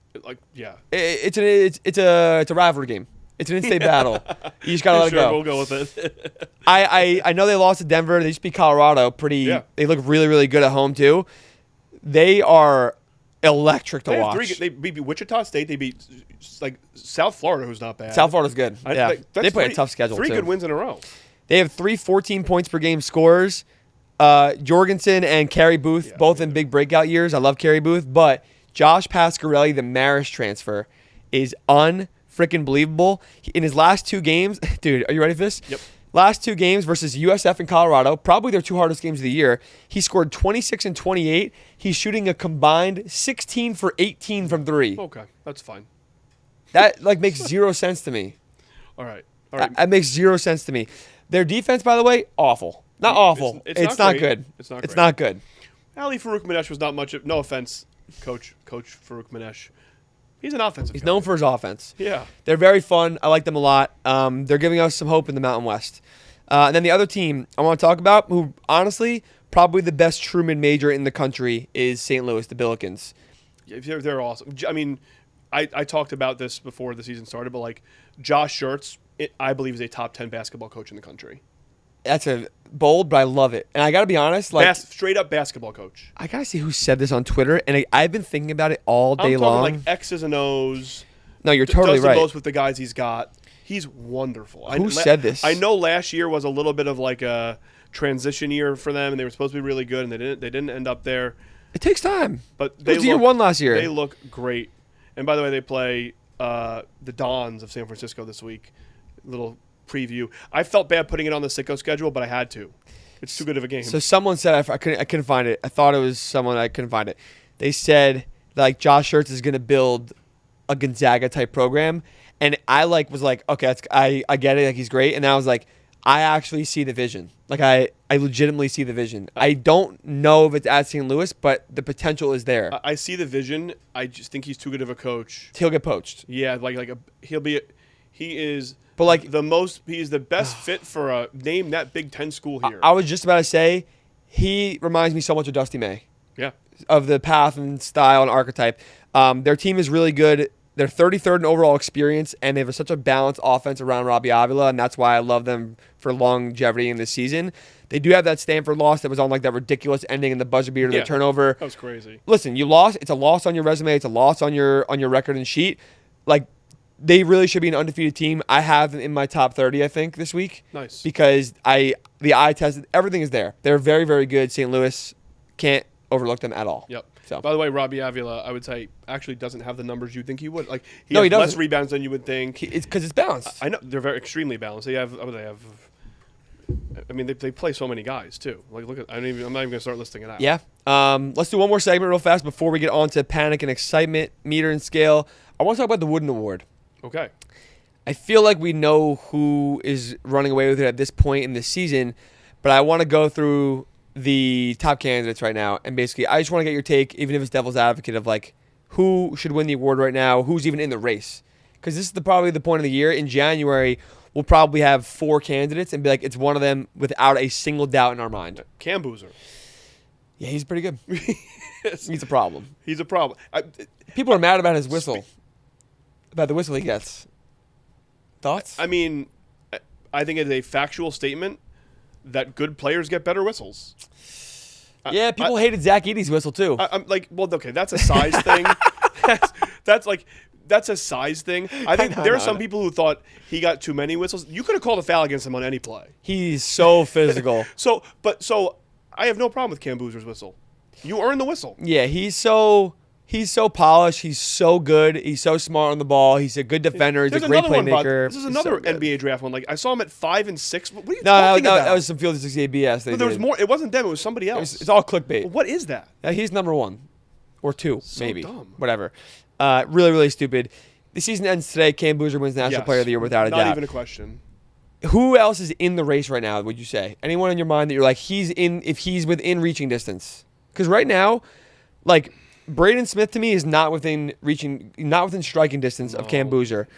It's It's a rivalry game. It's an in-state battle. You just gotta let it go. We'll go with it. I know they lost to Denver. They just beat Colorado. They look really, really good at home too. They are electric to watch. They beat Wichita State. They beat like South Florida, who's not bad. South Florida's good. They play a tough schedule. Three good wins in a row. They have 3 14 points per game scorers. Jorgensen and Carey Booth, both in big breakout years. I love Carey Booth, but Josh Pasquarelli, the Marist transfer, is unfreaking believable. In his last 2 games, dude, are you ready for this? Yep. Last 2 games versus USF and Colorado, probably their 2 hardest games of the year. He scored 26 and 28. He's shooting a combined 16 for 18 from 3. Okay, that's fine. That makes 0 sense to me. All right. That makes 0 sense to me. Their defense, by the way, awful. Not awful. It's not good. It's not good. Ali Farouk Manesh was not much of, no offense, Coach Farouk Manesh. He's an offensive guy. He's known for his offense. Yeah. They're very fun. I like them a lot. They're giving us some hope in the Mountain West. And then the other team I want to talk about, who honestly, probably the best true mid-major in the country, is St. Louis, the Billikens. Yeah, they're awesome. I mean, I talked about this before the season started, but like Josh Schertz, I believe is a top 10 basketball coach in the country. That's a bold, but I love it. And I got to be honest, straight up basketball coach. I got to see who said this on Twitter, and I've been thinking about it all day I'm talking long. like X's and O's. No, you're totally right. Does the most with the guys he's got. He's wonderful. Who said this? I know last year was a little bit of like a transition year for them, and they were supposed to be really good, and they didn't end up there. It takes time. But it was year 1 last year. They look great. And by the way, they play the Dons of San Francisco this week. Little preview. I felt bad putting it on the sicko schedule, but I had to. It's too good of a game. So someone said I couldn't find it. I thought it was someone. I couldn't find it. They said like Josh Schertz is going to build a Gonzaga type program, and I was like, okay, I get it. Like he's great, and then I was like, I actually see the vision. Like I legitimately see the vision. I don't know if it's at St. Louis, but the potential is there. I see the vision. I just think he's too good of a coach. He'll get poached. Yeah, he is. But like he's the best fit for a name that Big Ten school here. I was just about to say, he reminds me so much of Dusty May. Yeah. Of the path and style and archetype. Their team is really good. They're 33rd in overall experience, and they have such a balanced offense around Robbie Avila, and that's why I love them for longevity in this season. They do have that Stanford loss that was on like that ridiculous ending in the buzzer beater, the turnover. That was crazy. Listen, you lost. It's a loss on your resume. It's a loss on your record and sheet. Like, they really should be an undefeated team. I have them in my top 30, I think, this week. Nice. Because the eye tested, everything is there. They're very, very good. St. Louis can't overlook them at all. Yep. So. By the way, Robbie Avila, I would say, actually doesn't have the numbers you'd think he would. Like he doesn't. less rebounds than you would think. It's because it's balanced. I know they're very extremely balanced. They have. I mean, they play so many guys too. Like look at. I'm not even going to start listing it out. Yeah. Let's do one more segment real fast before we get on to panic and excitement meter and scale. I want to talk about the Wooden Award. Okay. I feel like we know who is running away with it at this point in the season, but I want to go through the top candidates right now, and basically I just want to get your take, even if it's devil's advocate, of like who should win the award right now, who's even in the race, because this is probably the point of the year. In January, we'll probably have 4 candidates and be like, it's one of them without a single doubt in our mind. Cam Boozer. Yeah, he's pretty good. He's a problem. He's a problem. People are mad about his whistle, about the whistle he gets. Thoughts? I mean, I think it's a factual statement that good players get better whistles. Yeah, people hated Zach Edey's whistle too. I'm like, well, okay, that's a size thing. That's a size thing. I think there are some people who thought he got too many whistles. You could have called a foul against him on any play. He's so physical. So I have no problem with Cam Boozer's whistle. You earned the whistle. Yeah, he's so polished. He's so good. He's so smart on the ball. He's a good defender. He's a great playmaker. This is another NBA draft one. Like I saw him at 5 and 6. What are you talking about? That was some Field of 68 BS. No, there was more. It wasn't them. It was somebody else. It's all clickbait. Well, what is that? He's number 1 or 2, so maybe. Dumb. Whatever. Really, really stupid. The season ends today. Cam Boozer wins National Player of the Year without a doubt. Not even a question. Who else is in the race right now, would you say? Anyone in your mind that you're like, if he's within reaching distance? Because right now, like, Braden Smith to me is not within striking distance of Cam Boozer.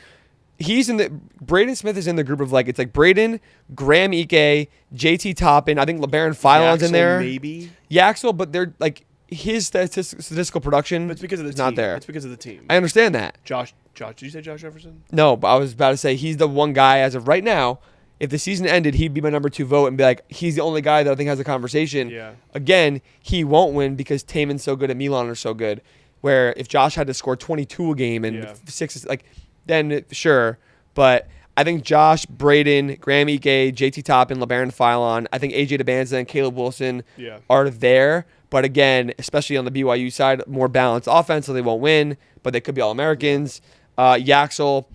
Braden Smith is in the group of like, it's like Braden, Graham Ike, JT Toppin, I think LeBaron Philon's in there. Maybe. Yaxel, but they're like, his statistical production it's because of the is team. not there. It's because of the team. I understand that. Josh, did you say Josh Jefferson? No, but I was about to say he's the one guy as of right now. If the season ended, he'd be my number 2 vote and be like, he's the only guy that I think has a conversation. Yeah. Again, he won't win because Taman's so good and Milan are so good. Where if Josh had to score 22 a game and 6, like, then sure. But I think Josh, Braden, Graham Ike, JT Toppin, LeBaron Philon, I think AJ DeBanza and Caleb Wilson are there. But again, especially on the BYU side, more balanced offense, so they won't win, but they could be All-Americans. Yaxel,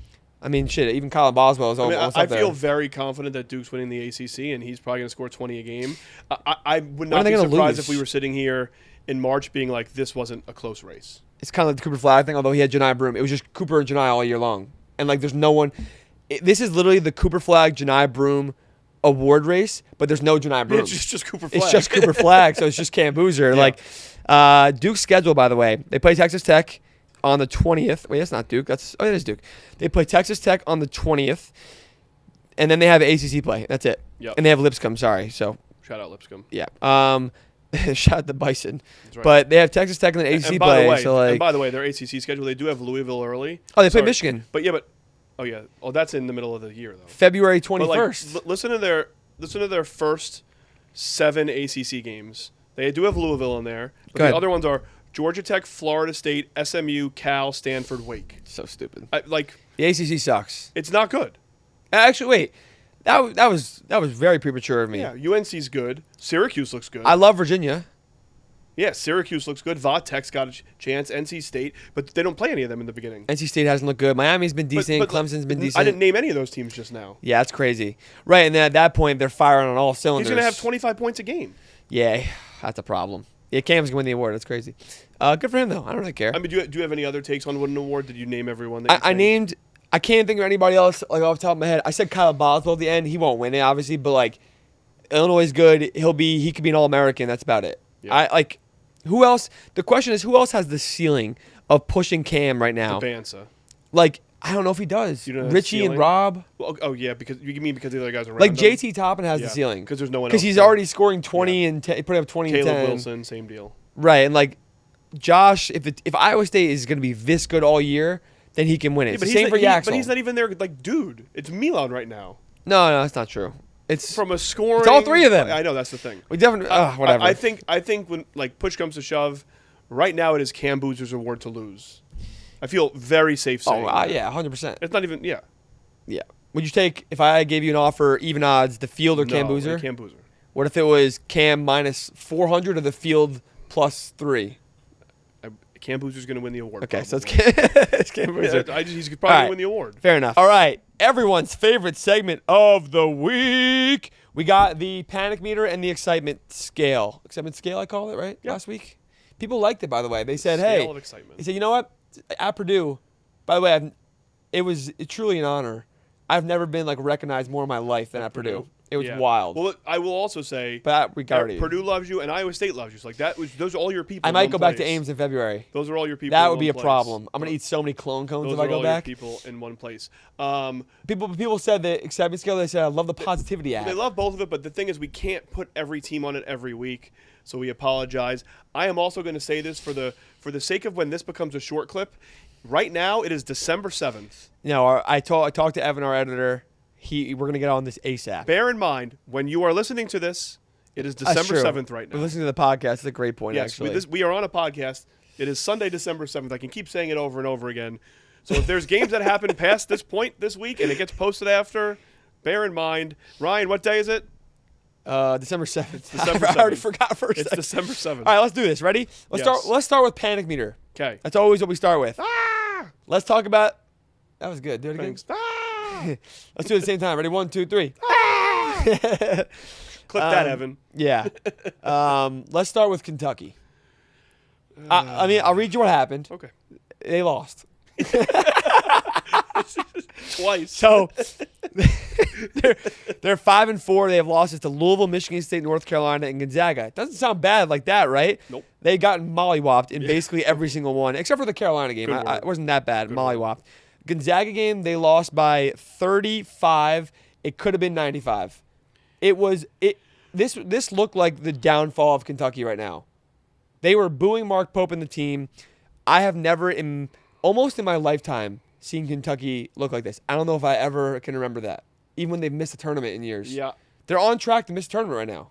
I mean, shit, even Colin Boswell is almost I up there. feel very confident that Duke's winning the ACC, and he's probably going to score 20 a game. I would not be surprised if we were sitting here in March being like, this wasn't a close race. It's kind of like the Cooper Flag thing, although he had Janai Broom. It was just Cooper and Janai all year long. And, like, there's no one – this is literally the Cooper Flag, Janai Broom award race, but there's no Janai Broom. It's just Cooper Flag. It's just Cooper Flag, so it's just Cam Boozer. Like, Duke's schedule, by the way, they play Texas Tech on the 20th. Wait, that's not Duke. It is Duke. They play Texas Tech on the 20th, and then they have ACC play. That's it. Yep. And they have Lipscomb, sorry. So shout out Lipscomb. Yeah. Shout out the Bison. Right. But they have Texas Tech and then ACC play. And by the way, their ACC schedule, they do have Louisville early. Oh, they play Michigan. Oh, that's in the middle of the year though. February 21st. Like, listen to their first 7 ACC games. They do have Louisville in there. But the other ones are Georgia Tech, Florida State, SMU, Cal, Stanford, Wake. So stupid. The ACC sucks. It's not good. Actually, wait. That was very premature of me. Yeah, UNC's good. Syracuse looks good. I love Virginia. Yeah, Syracuse looks good. Va Tech's got a chance. NC State, but they don't play any of them in the beginning. NC State hasn't looked good. Miami's been decent. Clemson's been decent. I didn't name any of those teams just now. Yeah, that's crazy. Right, and then at that point, they're firing on all cylinders. He's going to have 25 points a game. Yeah, that's a problem. Yeah, Cam's going to win the award. That's crazy. Good for him, though. I don't really care. I mean, do you have any other takes on winning an award? Did you name everyone? I named... I can't think of anybody else like off the top of my head. I said Kyle Boswell at the end. He won't win it, obviously, but like Illinois is good. He could be an All-American. That's about it. Yeah. Who else? The question is, who else has the ceiling of pushing Cam right now? Banza. Like, I don't know if he does. Richie and Rob. Well, yeah, because you mean because the other guys are around. Like JT Toppin has the ceiling because there's no one else. Because he's already scoring 20 and putting up 20 and 10. Caleb Wilson, same deal. Right, and like Josh, if Iowa State is going to be this good all year, then he can win it. Same for Yaxel. But he's not even there. Like, dude, it's Milan right now. No, that's not true. It's from a scoring. It's all 3 of them. I know that's the thing. We definitely. Whatever. I think when like push comes to shove, right now it is Cam Boozer's award to lose. I feel very safe saying. Yeah, 100%. It's not even. Yeah. Would you take if I gave you an offer even odds the field or Cam Boozer? Cam Boozer. What if it was Cam minus 400 or the field plus 3? Cam Boozer's going to win the award. Okay, so it's Cam Boozer. He's probably going to win the award. Fair enough. All right, everyone's favorite segment of the week. We got the panic meter and the excitement scale. Excitement scale, I called it, right? Yep. Last week. People liked it, by the way. They said, scale of excitement. They said, you know what? At Purdue, by the way, it was truly an honor. I've never been like recognized more in my life than at Purdue. It was wild. Well, I will also say, but Purdue loves you and Iowa State loves you. So like those are all your people. I might go back to Ames in February. Those are all your people. That would be a problem. I'm gonna eat so many clone cones if I go back. Your people in one place. People said the excitement scale. They said I love the positivity app. They love both of it, but the thing is, we can't put every team on it every week. So we apologize. I am also going to say this for the sake of when this becomes a short clip. Right now, it is December 7th. No, I talked to Evan, our editor. We're going to get on this ASAP. Bear in mind, when you are listening to this, It is December 7th right now. We're listening to the podcast. It's a great point, yes, actually. We are on a podcast. It is Sunday, December 7th. I can keep saying it over and over again. So if there's games that happen past this point this week and it gets posted after, bear in mind. Ryan, what day is it? December 7th. December 7th. I already forgot for a second. It's December 7th. All right, let's do this. Ready? Let's start with panic meter. Okay. That's always what we start with. Ah! Let's talk about. That was good. Do it again. Thanks. Ah! Let's do it at the same time. Ready? 1, 2, 3. Ah! Clip that, Evan. Yeah. Let's start with Kentucky. I mean, I'll read you what happened. Okay. They lost. Twice. So they're 5-4. They have losses to Louisville, Michigan State, North Carolina, and Gonzaga. It doesn't sound bad like that, right? Nope. They got mollywopped in basically every single one, except for the Carolina game. It wasn't that bad. Mollywopped. Gonzaga game, they lost by 35. It could have been 95. This looked like the downfall of Kentucky right now. They were booing Mark Pope and the team. I have never, almost in my lifetime, seen Kentucky look like this. I don't know if I ever can remember that, even when they've missed a tournament in years. Yeah. They're on track to miss a tournament right now.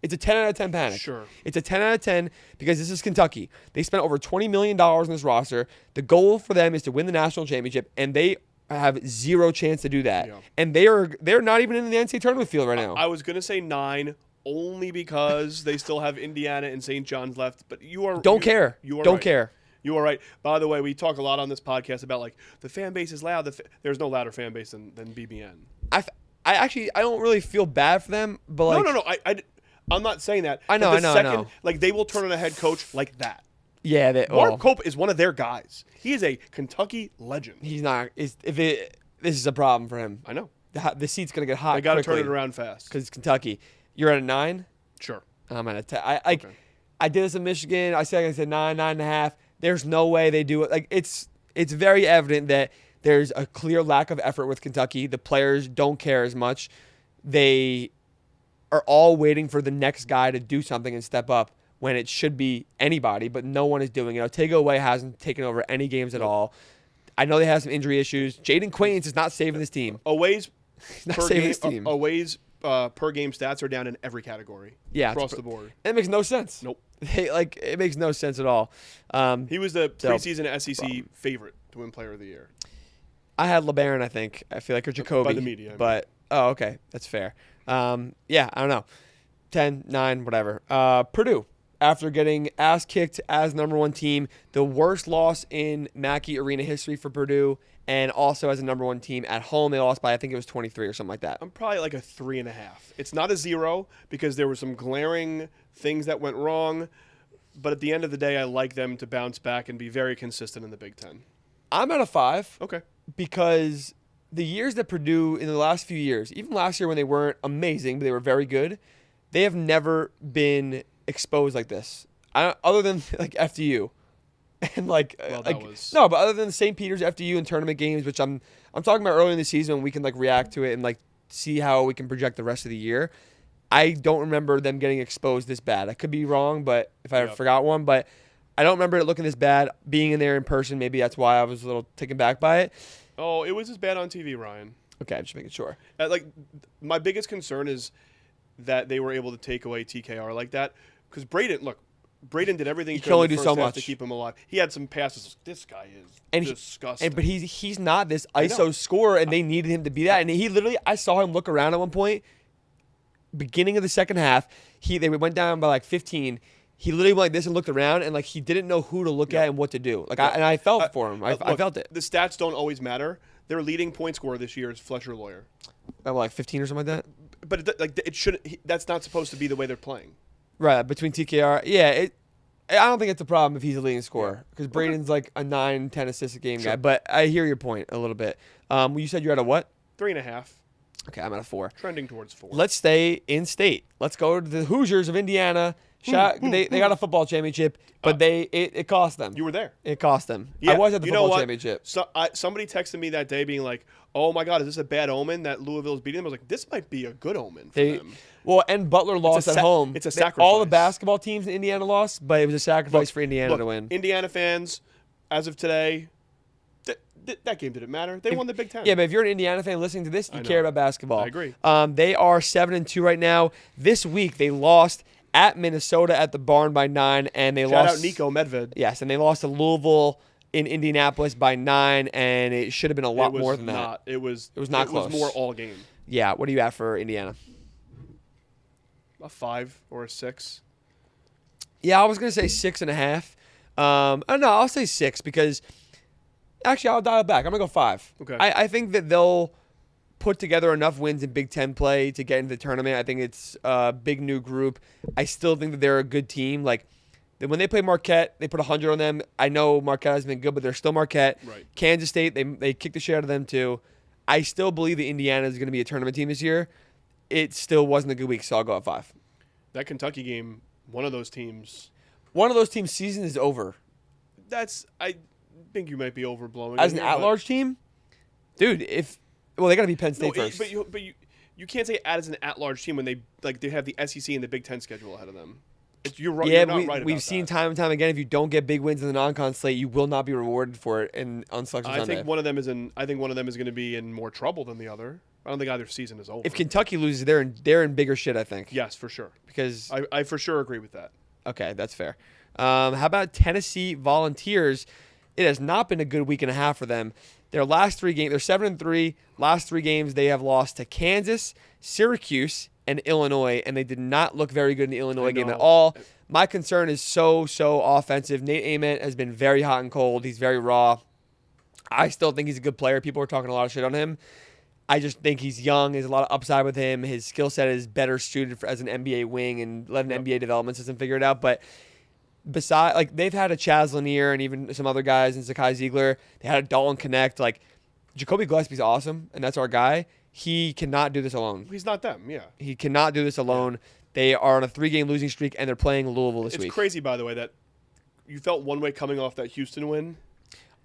It's a 10 out of 10 panic. Sure. It's a 10 out of 10 because this is Kentucky. They spent over $20 million on this roster. The goal for them is to win the national championship, and they have zero chance to do that. Yeah. And they're not even in the NCAA tournament field right now. I was going to say 9 only because they still have Indiana and St. John's left, but you are Don't care. You are Don't right. care. You are right. By the way, we talk a lot on this podcast about like the fan base is loud. There's no louder fan base than BBN. I don't really feel bad for them, but like no. I'm not saying that. I know. I know. Like they will turn on a head coach like that. Yeah, Mark Pope is one of their guys. He is a Kentucky legend. He's not. This is a problem for him. I know. The seat's gonna get hot. They got to turn it around fast because it's Kentucky. You're at a 9. Sure. I'm at a 10. I did this in Michigan. I said 9, 9.5. There's no way they do it. Like it's very evident that there's a clear lack of effort with Kentucky. The players don't care as much. They are all waiting for the next guy to do something and step up when it should be anybody, but no one is doing it. Tego Away hasn't taken over any games at all. I know they have some injury issues. Jaden Quaintance is not saving this team. Away's not saving this team. Away's per game stats are down in every category. Yeah, across the board. It makes no sense. Nope. It makes no sense at all. He was the preseason SEC favorite to win Player of the Year. I had LeBaron, I think. I feel like, or Jacoby. By the media. But, okay. That's fair. Yeah, I don't know. 10, 9, whatever. Purdue, after getting ass kicked as number 1 team, the worst loss in Mackey Arena history for Purdue, and also as a number 1 team at home, they lost by, I think it was 23 or something like that. I'm probably like a 3.5. It's not a 0 because there were some glaring things that went wrong, but at the end of the day, I like them to bounce back and be very consistent in the Big Ten. I'm at a 5. Okay. Because the years that Purdue, in the last few years, even last year when they weren't amazing, but they were very good, they have never been exposed like this. Other than like FDU. And but other than St. Peter's, FDU, and tournament games, which I'm talking about early in the season when we can like react to it and like see how we can project the rest of the year. I don't remember them getting exposed this bad. I could be wrong, but if I forgot one, but I don't remember it looking this bad. Being in there in person, maybe that's why I was a little taken back by it. Oh, it was as bad on TV, Ryan. Okay, I'm just making sure. My biggest concern is that they were able to take away TKR like that because Braden did everything he could in the first half to keep him alive. He had some passes. This guy is disgusting. But he's not this ISO scorer, and they needed him to be that. And he literally, I saw him look around at one point, beginning of the second half. They went down by like 15. He literally went like this and looked around, and like he didn't know who to look at and what to do. I felt for him. I felt it. The stats don't always matter. Their leading point scorer this year is Fletcher Lawyer. Like 15 or something like that. But it should. That's not supposed to be the way they're playing. Right between TKR, yeah. I don't think it's a problem if he's a leading scorer because Braden's like a 9, 10 assist a game guy. But I hear your point a little bit. You said you're at a what? 3.5. Okay, I'm at a 4. Trending towards 4. Let's stay in state. Let's go to the Hoosiers of Indiana. They got a football championship, but it cost them. You were there. It cost them. Yeah, I was at the football championship. So, somebody texted me that day being like, oh, my God, is this a bad omen that Louisville's beating them? I was like, this might be a good omen for them. Well, and Butler lost at home. It's a sacrifice. All the basketball teams in Indiana lost, but it was a sacrifice for Indiana to win. Indiana fans, as of today, That game didn't matter. They won the Big Ten. Yeah, but if you're an Indiana fan listening to this, you care about basketball. I agree. They are 7-2 right now. This week they lost at Minnesota at the barn by 9, and they lost. Shout out Nico Medved. Yes, and they lost to Louisville in Indianapolis by 9, and it should have been a lot more than that. It was not close. It was more all game. Yeah. What do you have for Indiana? A 5 or a 6. Yeah, I was gonna say 6.5. No, I'll say 6 because. Actually, I'll dial it back. I'm going to go 5. Okay. I think that they'll put together enough wins in Big Ten play to get into the tournament. I think it's a big new group. I still think that they're a good team. Like, when they play Marquette, they put 100 on them. I know Marquette has been good, but they're still Marquette. Right. Kansas State, they kicked the shit out of them too. I still believe that Indiana is going to be a tournament team this year. It still wasn't a good week, so I'll go at 5. That Kentucky game, one of those teams' season is over. I think you might be overblowing. As an at-large team? Dude, they got to be Penn State first. But you can't say as an at-large team when they have the SEC and the Big Ten schedule ahead of them. You're right. Yeah, we've seen time and time again. If you don't get big wins in the non-con slate, you will not be rewarded for it on Selection Sunday. I think one of them is going to be in more trouble than the other. I don't think either season is over. If Kentucky loses, they're in bigger shit. I think. Yes, for sure. Because I for sure agree with that. Okay, that's fair. How about Tennessee Volunteers? It has not been a good week and a half for them. Their last 3 games, they're 7-3. Last 3 games, they have lost to Kansas, Syracuse, and Illinois, and they did not look very good in the Illinois game at all. My concern is so offensive. Nate Ament has been very hot and cold. He's very raw. I still think he's a good player. People are talking a lot of shit on him. I just think he's young. There's a lot of upside with him. His skill set is better suited as an NBA wing and let an NBA development system figure it out. But besides, they've had a Chaz Lanier and even some other guys and Zakai Ziegler. They had a Dalton Connect. Jacoby Gillespie's awesome, and that's our guy. He cannot do this alone. He's not them, yeah. He cannot do this alone. They are on a 3-game losing streak, and they're playing Louisville this week. It's crazy, by the way, that you felt one way coming off that Houston win.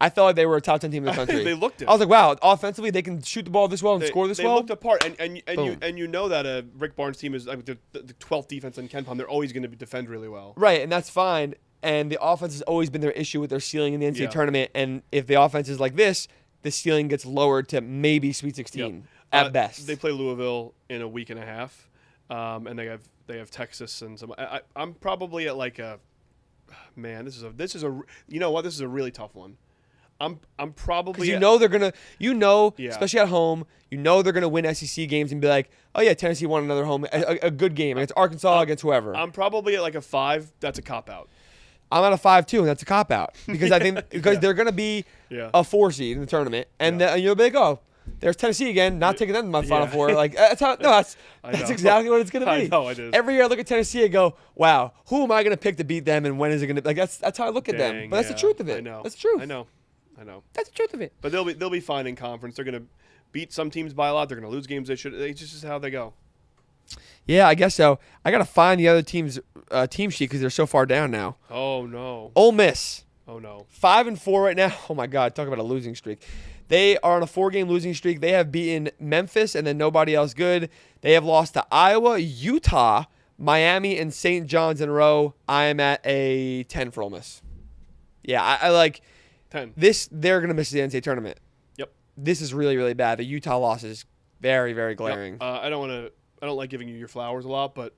I thought they were a top 10 team in the country. They looked it. I was like, wow, offensively they can shoot the ball this well and score this well. They looked apart, and you know that Rick Barnes' team is the 12th defense in KenPom. They're always going to defend really well. Right, and that's fine. And the offense has always been their issue with their ceiling in the NCAA tournament. And if the offense is like this, the ceiling gets lowered to maybe Sweet 16 at best. They play Louisville in a week and a half, and they have Texas and some. I'm probably at this is a really tough one. I'm probably because they're gonna especially at home they're gonna win SEC games and be like, oh yeah, Tennessee won another home a good game against Arkansas, against whoever. I'm probably at a 5. That's a cop out. I'm at a 5 too, and that's a cop out because I think they're gonna be a 4 seed in the tournament, and you'll be like, oh, there's Tennessee again, not taking them to my Final Four. That's exactly what it's gonna be. I know it is. Every year I look at Tennessee and go, wow, who am I gonna pick to beat them, and when is it gonna that's how I look at them. But that's the truth of it. I know. That's the truth. I know. That's the truth of it. But they'll be fine in conference. They're gonna beat some teams by a lot. They're gonna lose games they should. It's just how they go. Yeah, I guess so. I gotta find the other team's team sheet because they're so far down now. Oh no. Ole Miss. Oh no. 5-4 right now. Oh my God, talk about a losing streak. They are on a 4-game losing streak. They have beaten Memphis and then nobody else good. They have lost to Iowa, Utah, Miami, and St. John's in a row. I am at a 10 for Ole Miss. Yeah, I like 10. They're gonna miss the NCAA tournament. Yep. This is really, really bad. The Utah loss is very, very glaring. Yep. I don't like giving you your flowers a lot, but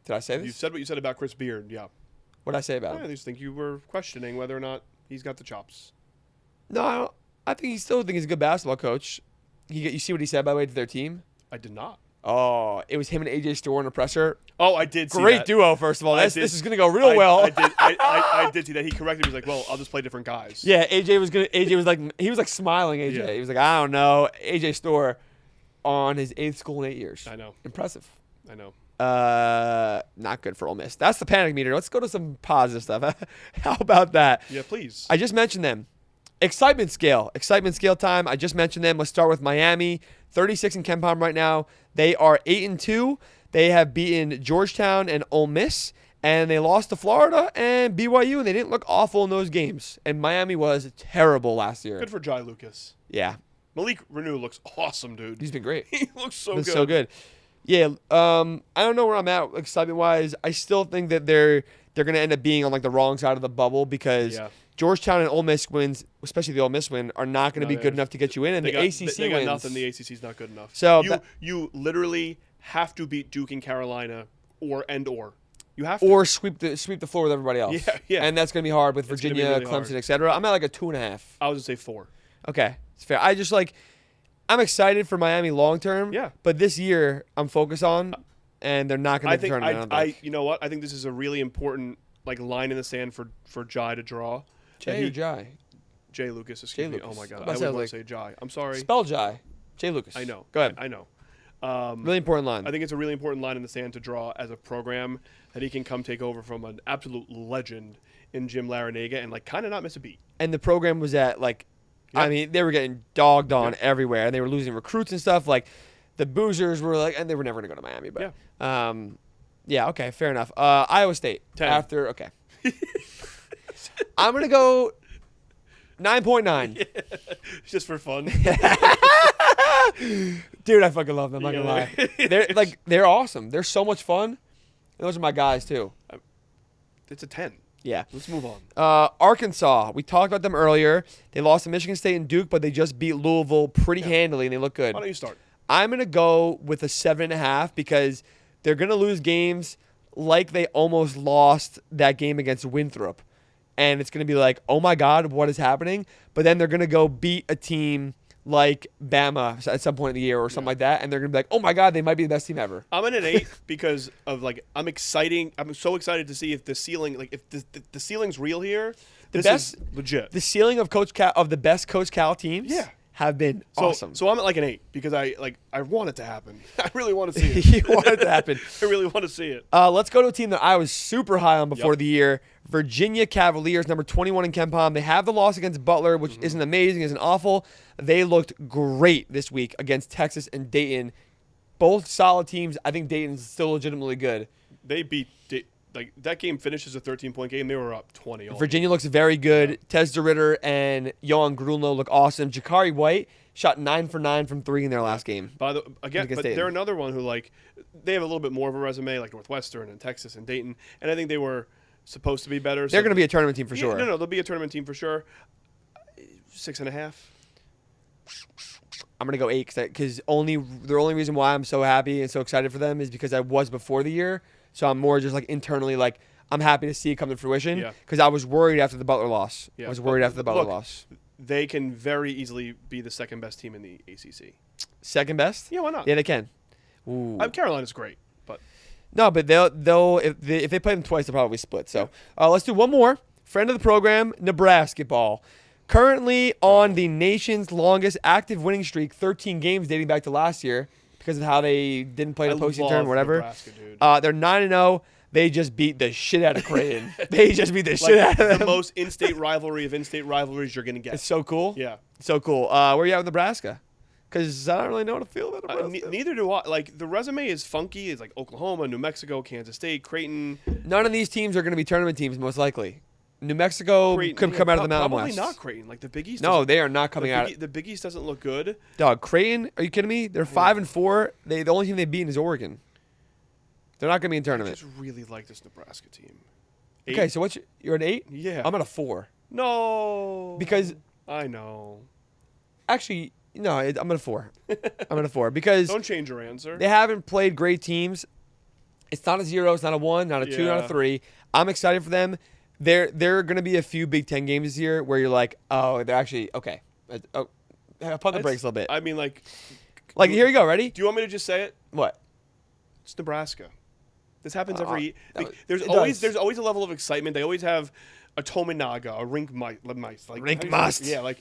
did I say this? You said what you said about Chris Beard. Yeah. What did I say about him? I just think you were questioning whether or not he's got the chops. No, I don't. I think he's a good basketball coach. You see what he said, by the way, to their team? I did not. Oh, it was him and AJ Storr in a presser. Oh, I did see Great that. duo, first of all. This is going to go real well. I did see that. He corrected me. He was like, well, I'll just play different guys. Yeah, AJ was like smiling, AJ. Yeah. He was like, I don't know. AJ Storr on his 8th school in 8 years. I know. Impressive. I know. Not good for Ole Miss. That's the panic meter. Let's go to some positive stuff. How about that? Yeah, please. I just mentioned them. Excitement scale time. I just mentioned them. Let's start with Miami. 36 in KenPom right now. They are 8-2. They have beaten Georgetown and Ole Miss, and they lost to Florida and BYU, and they didn't look awful in those games. And Miami was terrible last year. Good for Jai Lucas. Yeah. Malik Renew looks awesome, dude. He's been great. He looks so good. So good. Yeah. I don't know where I'm at excitement-wise. I still think that they're going to end up being on like the wrong side of the bubble because Georgetown and Ole Miss wins, especially the Ole Miss win, are not going to be good enough to get you in. And the ACC they got wins. nothing. The ACC is not good enough. So you literally have to beat Duke and Carolina, or you have to. Or sweep the floor with everybody else. Yeah. And that's going to be hard with Virginia, really Clemson, hard. etc. I'm at like a 2.5. I was going to say 4. Okay, it's fair. I'm excited for Miami long term. Yeah. But this year I'm focused on, and they're not going to turn it. You know what? I think this is a really important line in the sand for Jai to draw. Jai or Jai? Jay Lucas. Excuse me. Lucas. Oh my God. I would want to say Jai. I'm sorry. Spell Jai. Jay Lucas. I know. Go ahead. I know. Really important line. I think it's a really important line in the sand to draw as a program that he can come take over from an absolute legend in Jim Larinaga and kind of not miss a beat. And the program was at I mean, they were getting dogged on everywhere, and they were losing recruits and stuff. Like the boozers were and they were never going to go to Miami. But okay, fair enough. Iowa State 10. Okay. I'm gonna go 9.9. Just for fun. Dude, I fucking love them. I'm not gonna lie. They're awesome. They're so much fun. Those are my guys too. It's a 10. Yeah. Let's move on. Arkansas. We talked about them earlier. They lost to Michigan State and Duke, but they just beat Louisville pretty handily, and they look good. Why don't you start? I'm gonna go with a 7.5 because they're gonna lose games like they almost lost that game against Winthrop. And it's going to be like, oh, my God, what is happening? But then they're going to go beat a team like Bama at some point in the year or something like that. And they're going to be like, oh, my God, they might be the best team ever. I'm at an 8 because of, I'm so excited to see if the ceiling, if the ceiling's real here. This is legit. The ceiling of the best Coach Cal teams have been awesome. So I'm at an 8 because I want it to happen. I really want to see it. You want it to happen. I really want to see it. Let's go to a team that I was super high on before the year. Virginia Cavaliers, number 21 in KenPom. They have the loss against Butler, which isn't amazing, isn't awful. They looked great this week against Texas and Dayton. Both solid teams. I think Dayton's still legitimately good. They beat that game finished as a 13-point game. They were up 20. Virginia looks very good. Tez DeRitter and Johan Grunlo look awesome. Jakari White shot 9 for 9 from 3 in their last game. But they're another one who they have a little bit more of a resume, like Northwestern and Texas and Dayton, and I think they were supposed to be better. They're going to be a tournament team for sure. No, they'll be a tournament team for sure. 6.5. I'm going to go 8 because the only reason why I'm so happy and so excited for them is because I was before the year. So I'm more just internally I'm happy to see it come to fruition because I was worried after the Butler loss. Yeah. I was worried after the Butler loss. They can very easily be the second best team in the ACC. Second best? Yeah, why not? Yeah, they can. Ooh. Carolina's great, but no, but they'll if they play them twice, they'll probably split. So let's do one more. Friend of the program, Nebraska ball. Currently on the nation's longest active winning streak, 13 games dating back to last year. Because of how they didn't play the postseason tournament or whatever. Nebraska, dude. They're 9-0. They just beat the shit out of Creighton. They just beat the shit out of them. The most in-state rivalry of in-state rivalries you're going to get. It's so cool. Yeah. So cool. Where are you at with Nebraska? Because I don't really know how to feel about Nebraska. Neither do I. The resume is funky. It's Oklahoma, New Mexico, Kansas State, Creighton. None of these teams are going to be tournament teams, most likely. New Mexico could come out of the Mountain West. Probably not Creighton. The Big East. No, they are not coming out. The Big East doesn't look good. Dog, Creighton? Are you kidding me? They're 5-4. The only team they've beaten is Oregon. They're not going to be in tournament. I just really like this Nebraska team. 8. Okay, so you're at 8? Yeah. I'm at a 4. No. Because I know. Actually, no, I'm at a 4. I'm at a 4 because don't change your answer. They haven't played great teams. It's not a 0. It's not a 1. Not a 2. Not a 3. I'm excited for them. There are going to be a few Big Ten games this year where you're like, oh, they're actually okay. Pump the brakes a little bit. I mean, here you go. Ready? Do you want me to just say it? What? It's Nebraska. This happens every. There's always a level of excitement. They always have a Tominaga, a Rink Mice, Rink Must. Yeah,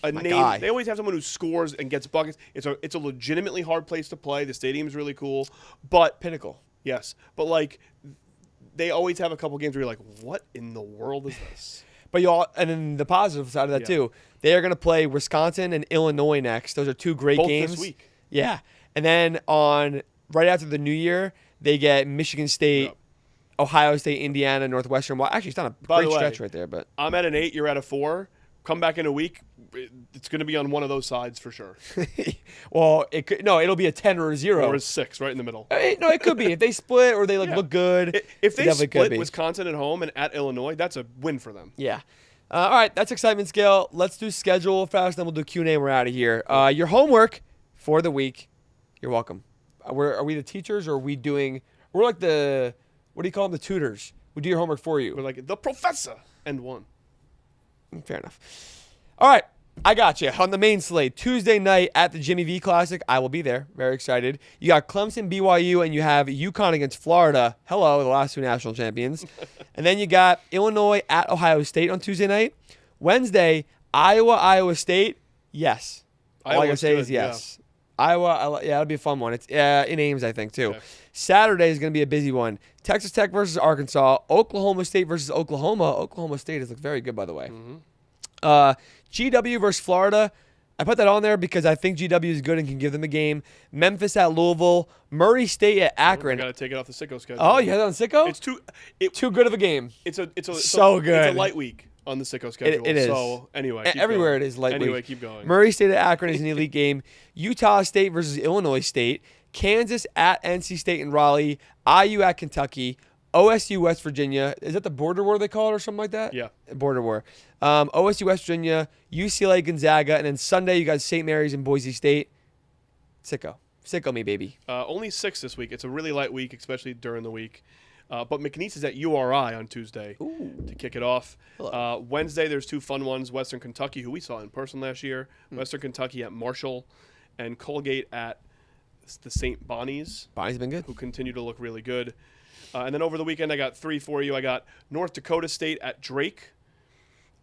a name. Guy. They always have someone who scores and gets buckets. It's a legitimately hard place to play. The stadium's really cool, but pinnacle. Yes, but they always have a couple games where you're like, what in the world is this? But and then the positive side of that too, they are going to play Wisconsin and Illinois next. Those are 2 great games. This week. Yeah, and then right after the New Year, they get Michigan State, Ohio State, Indiana, Northwestern. Well, actually, it's not a great stretch right there, but I'm at an 8. You're at a 4. come back in a week, it's going to be on one of those sides for sure. Well, it'll be a 10 or a 0. Or a 6 right in the middle. No, it could be. If they split or they look good. If they split Wisconsin at home and at Illinois, that's a win for them. Yeah. All right, that's excitement scale. Let's do schedule fast, then we'll do Q&A and we're out of here. Your homework for the week, you're welcome. Are we the teachers or are we doing, we're like the, what do you call them, the tutors? We do your homework for you. We're like the professor and one. Fair enough. All right, I got you. On the main slate, Tuesday night at the Jimmy V Classic, I will be there. Very excited. You got Clemson, BYU, and you have UConn against Florida. Hello, the last 2 national champions. And then you got Illinois at Ohio State on Tuesday night. Wednesday, Iowa State. Yes. All I gotta say is yes. Yeah. Iowa, that'll be a fun one. It's in Ames, I think, too. Okay. Saturday is going to be a busy one. Texas Tech versus Arkansas. Oklahoma State versus Oklahoma. Oklahoma State has looked very good, by the way. GW versus Florida. I put that on there because I think GW is good and can give them a game. Memphis at Louisville. Murray State at Akron. I got to take it off the sicko schedule. Oh, you had that on sicko? It's too good of a game. It's so good. It's a light week on the sicko schedule. It is. So anyway, everywhere going. It is light week. Anyway, keep going. Murray State at Akron is an elite game. Utah State versus Illinois State. Kansas at NC State and Raleigh. IU at Kentucky. OSU West Virginia. Is that the border war they call it or something like that? Yeah. Border war. OSU West Virginia. UCLA Gonzaga. And then Sunday you got St. Mary's and Boise State. Sicko. Sicko me, baby. Only 6 this week. It's a really light week, especially during the week. But McNeese is at URI on Tuesday to kick it off. Wednesday, there's 2 fun ones. Western Kentucky, who we saw in person last year. Western Kentucky at Marshall. And Colgate at the St. Bonnie's. Bonnie's been good. Who continue to look really good. And then over the weekend, I got 3 for you. I got North Dakota State at Drake.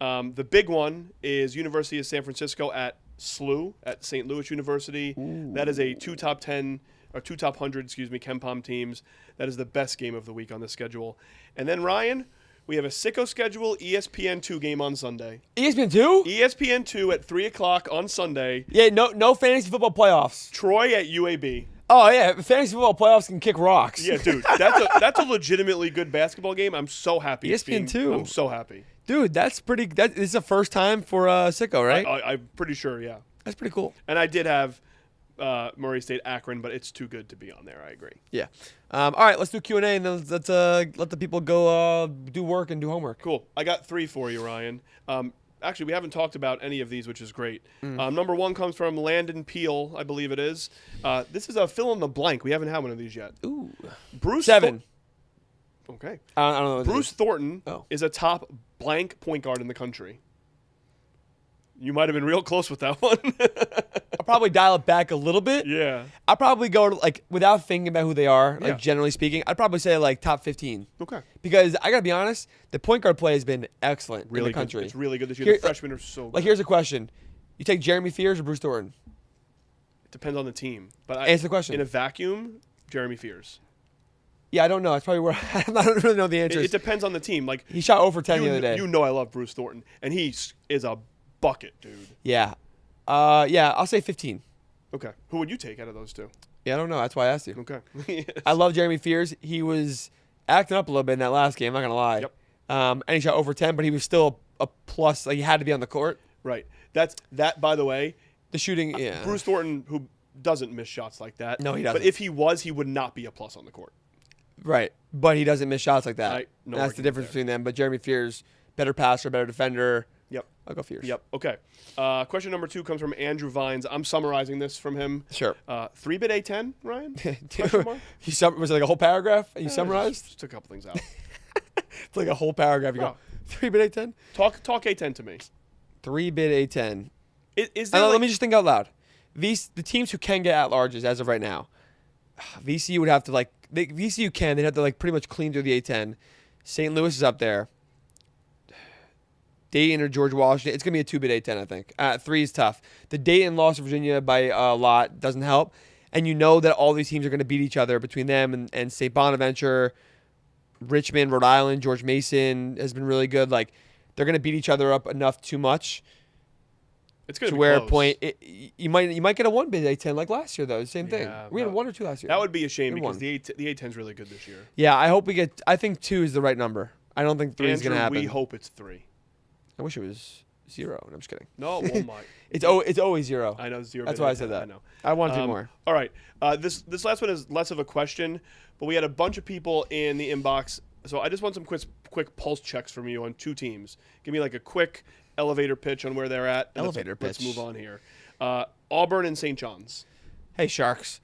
The big one is University of San Francisco at SLU at St. Louis University. Ooh. That is a 2 top 10 or 2 top 100, KenPom teams. That is the best game of the week on the schedule. And then Ryan, we have a sicko schedule ESPN2 game on Sunday. ESPN2? ESPN2 at 3:00 on Sunday. Yeah, no fantasy football playoffs. Troy at UAB. Oh yeah, fantasy football playoffs can kick rocks. Yeah, dude, that's a legitimately good basketball game. I'm so happy. ESPN2. I'm so happy. Dude, this is the first time for sicko, right? I'm pretty sure, yeah. That's pretty cool. And I did have Murray State Akron, but it's too good to be on there. I agree. Yeah. All right, let's do Q&A and then let's let the people go do work and do homework. Cool. I got 3 for you, Ryan. Actually, we haven't talked about any of these, which is great. Number 1 comes from Landon Peel, I believe it is. This is a fill in the blank. We haven't had one of these yet. Ooh. Bruce 7. Okay. I don't know. Bruce Thornton is a top blank point guard in the country. You might have been real close with that one. I'll probably dial it back a little bit. Yeah. I'll probably go to, without thinking about who they are, generally speaking, I'd probably say, top 15. Okay. Because I got to be honest, the point guard play has been excellent in the country. Good. It's really good this year. The freshmen are so good. Here's a question. You take Jeremy Fears or Bruce Thornton? It depends on the team. But answer the question. In a vacuum, Jeremy Fears. Yeah, I don't know. That's probably where I don't really know the answer. It depends on the team. He shot over 10 the other day. You know I love Bruce Thornton, and he is a bucket, dude. Yeah. I'll say 15. Okay. Who would you take out of those 2? Yeah, I don't know. That's why I asked you. Okay. Yes. I love Jeremy Fears. He was acting up a little bit in that last game, I'm not going to lie. Yep. And he shot over 10, but he was still a plus. He had to be on the court. Right. That, by the way. The shooting, yeah. Bruce Thornton, who doesn't miss shots like that. No, he doesn't. But if he was, he would not be a plus on the court. Right. But he doesn't miss shots like that. No, that's the difference between them. But Jeremy Fears, better passer, better defender. Yep. I'll go Fears. Yep. Okay. Question number 2 comes from Andrew Vines. I'm summarizing this from him. Sure. 3-bit A10, Ryan? Was it like a whole paragraph you summarized? Just took a couple things out. It's like a whole paragraph. You go, 3-bit A10? Talk A10 to me. 3-bit A10. Let me just think out loud. The teams who can get at-larges as of right now, VCU would have to VCU can. They'd have to pretty much clean through the A10. St. Louis is up there. Dayton or George Washington. It's going to be a 2-bit A10, I think. 3 is tough. The Dayton loss to Virginia by a lot doesn't help. And you know that all these teams are going to beat each other between them and St. Bonaventure, Richmond, Rhode Island, George Mason has been really good. They're going to beat each other up enough too much. It's going to be where close. A point you might get a 1-bit A10 like last year though. Same thing. We had 1 or 2 last year. That would be a shame because the A10 is really good this year. Yeah, I hope we get. I think 2 is the right number. I don't think 3 is going to happen. We hope it's 3. I wish it was. 0. No, I'm just kidding. No, oh my. It's always 0. I know 0. That's why I said that. I know. I want to do more. All right. This last one is less of a question, but we had a bunch of people in the inbox. So I just want some quick pulse checks from you on 2 teams. Give me like a quick elevator pitch on where they're at. Elevator pitch. Let's move on here. Auburn and St. John's. Hey, Sharks.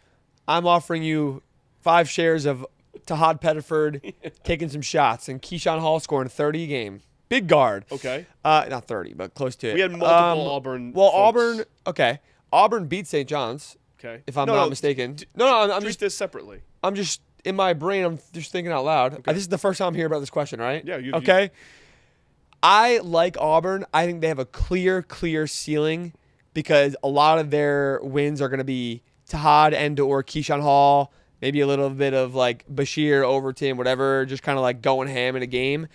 I'm offering you 5 shares of Tahad Pettiford taking some shots and Keyshawn Hall scoring 30 a game. Big guard. Okay. Not 30, but close to it. We had multiple Auburn. Well, folks. Auburn. Okay. Auburn beat St. John's. Okay. If I'm not mistaken. No, I'm treat just this separately. I'm just in my brain. I'm just thinking out loud. Okay. This is the first time I'm hearing about this question, right? Yeah. Okay. I like Auburn. I think they have a clear ceiling because a lot of their wins are going to be Tahad and/or Keyshawn Hall, maybe a little bit of like Bashir, Overton, whatever, just kind of like going ham in a game.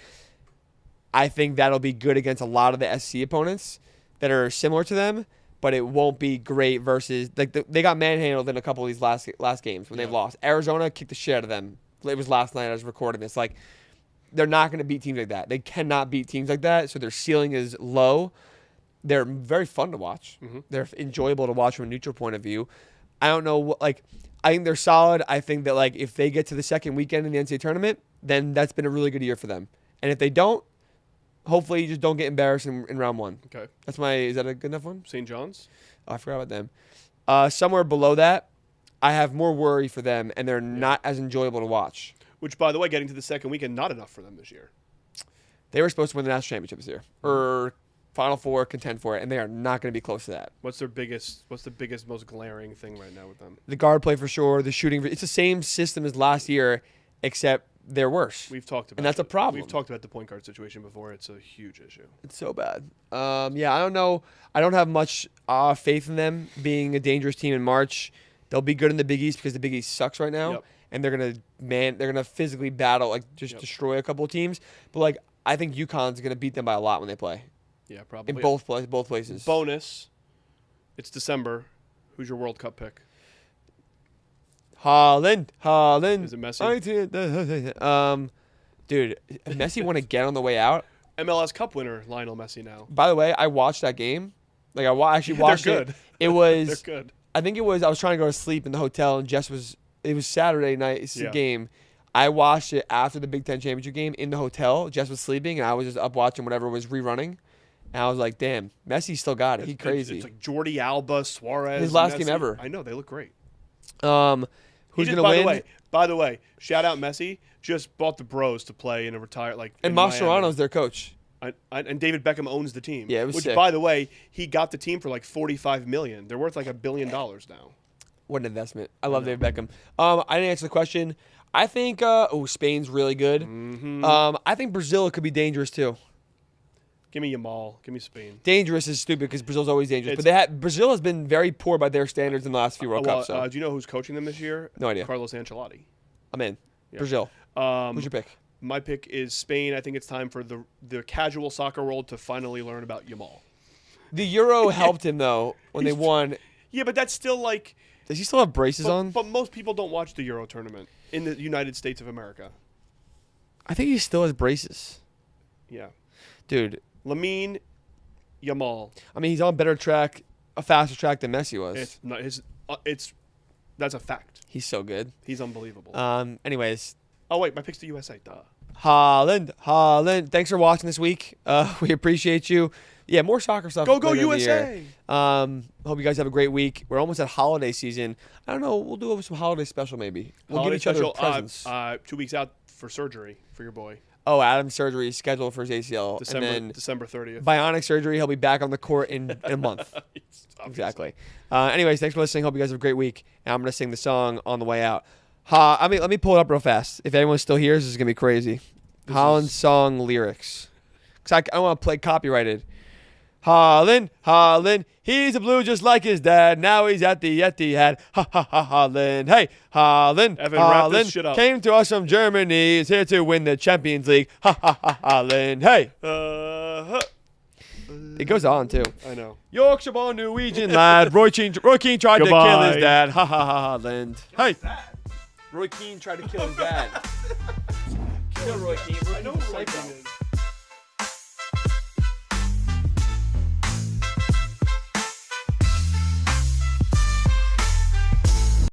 I think that'll be good against a lot of the SC opponents that are similar to them, but it won't be great versus like they got manhandled in a couple of these last games when they've lost. Arizona kicked the shit out of them. It was last night I was recording this. Like they're not going to beat teams like that. They cannot beat teams like that, so their ceiling is low. They're very fun to watch. Mm-hmm. They're enjoyable to watch from a neutral point of view. I don't know what I think they're solid. I think that like if they get to the second weekend in the NCAA tournament, then that's been a really good year for them. And if they don't, hopefully you just don't get embarrassed in round 1. Okay. Is that a good enough one? St. John's? Oh, I forgot about them. Somewhere below that, I have more worry for them, and they're not as enjoyable to watch. Which, by the way, getting to the second weekend, not enough for them this year. They were supposed to win the national championship this year, or Final Four, contend for it, and they are not going to be close to that. What's the biggest, most glaring thing right now with them? The guard play for sure. The shooting. It's the same system as last year, except they're worse. We've talked about, and that's a problem. We've talked about the point guard situation before. It's a huge issue. It's so bad. Yeah, I don't know. I don't have much faith in them being a dangerous team in March. They'll be good in the Big East because the Big East sucks right now, and they're gonna physically battle, like just destroy a couple of teams. But like I think UConn's gonna beat them by a lot when they play. Yeah, probably in both places. Bonus. It's December. Who's your World Cup pick? Haaland. Is it Messi? Dude, Messi won again on the way out. MLS Cup winner Lionel Messi now. By the way, I watched that game. Like actually watched they're good. it. It was. They're good. I think it was. I was trying to go to sleep in the hotel, and Jess was. It was Saturday night game. I watched it after the Big Ten championship game in the hotel. Jess was sleeping, and I was just up watching whatever was rerunning. And I was like, "Damn, Messi still got it. He's crazy." It's like Jordi Alba, Suarez. His last Messi. game ever. I know they look great. Who's gonna win? By the way, shout out Messi. Just bought the Bros to play in a retired And Mascherano's their coach. And David Beckham owns the team. Yeah, it was sick. By the way, he got the team for like $45 million. They're worth like $1 billion now. What an investment! I love David Beckham. I didn't answer the question. I think Spain's really good. Mm-hmm. I think Brazil could be dangerous too. Give me Yamal. Give me Spain. Dangerous is stupid because Brazil's always dangerous. But Brazil has been very poor by their standards in the last few World Cups. So. Do you know who's coaching them this year? No idea. Carlos Ancelotti. I'm in. Yeah. Brazil. Who's your pick? My pick is Spain. I think it's time for the casual soccer world to finally learn about Yamal. The Euro helped him, though, when they won. Yeah, but that's still like... Does he still have braces on? But most people don't watch the Euro tournament in the United States of America. I think he still has braces. Yeah. Dude. Lamine Yamal. I mean, he's on a faster track than Messi was. That's a fact. He's so good. He's unbelievable. Anyways. Oh, wait, my pick's the USA. Duh. Haaland. Thanks for watching this week. We appreciate you. Yeah, more soccer stuff. Go USA. Hope you guys have a great week. We're almost at holiday season. I don't know. We'll do some holiday special maybe. We'll give each other presents. 2 weeks out for surgery for your boy. Oh, Adam's surgery is scheduled for his ACL. December 30th. Bionic surgery. He'll be back on the court in a month. Exactly. Anyways, thanks for listening. Hope you guys have a great week. And I'm going to sing the song on the way out. Let me pull it up real fast. If anyone's still here, this is going to be crazy. Haaland's song lyrics. Because I don't want to play copyrighted. Haaland, he's a blue just like his dad. Now he's at the Etihad. Haaland, hey, Haaland, Evan, wrap this shit up. Came to us from Germany. He's here to win the Champions League. Haaland, hey. It goes on too. I know. Yorkshire born Norwegian lad. Roy Keane tried to kill his dad. Haaland, hey. Roy Keane tried to kill his dad. Kill Roy Keane. I know who Roy Keane is.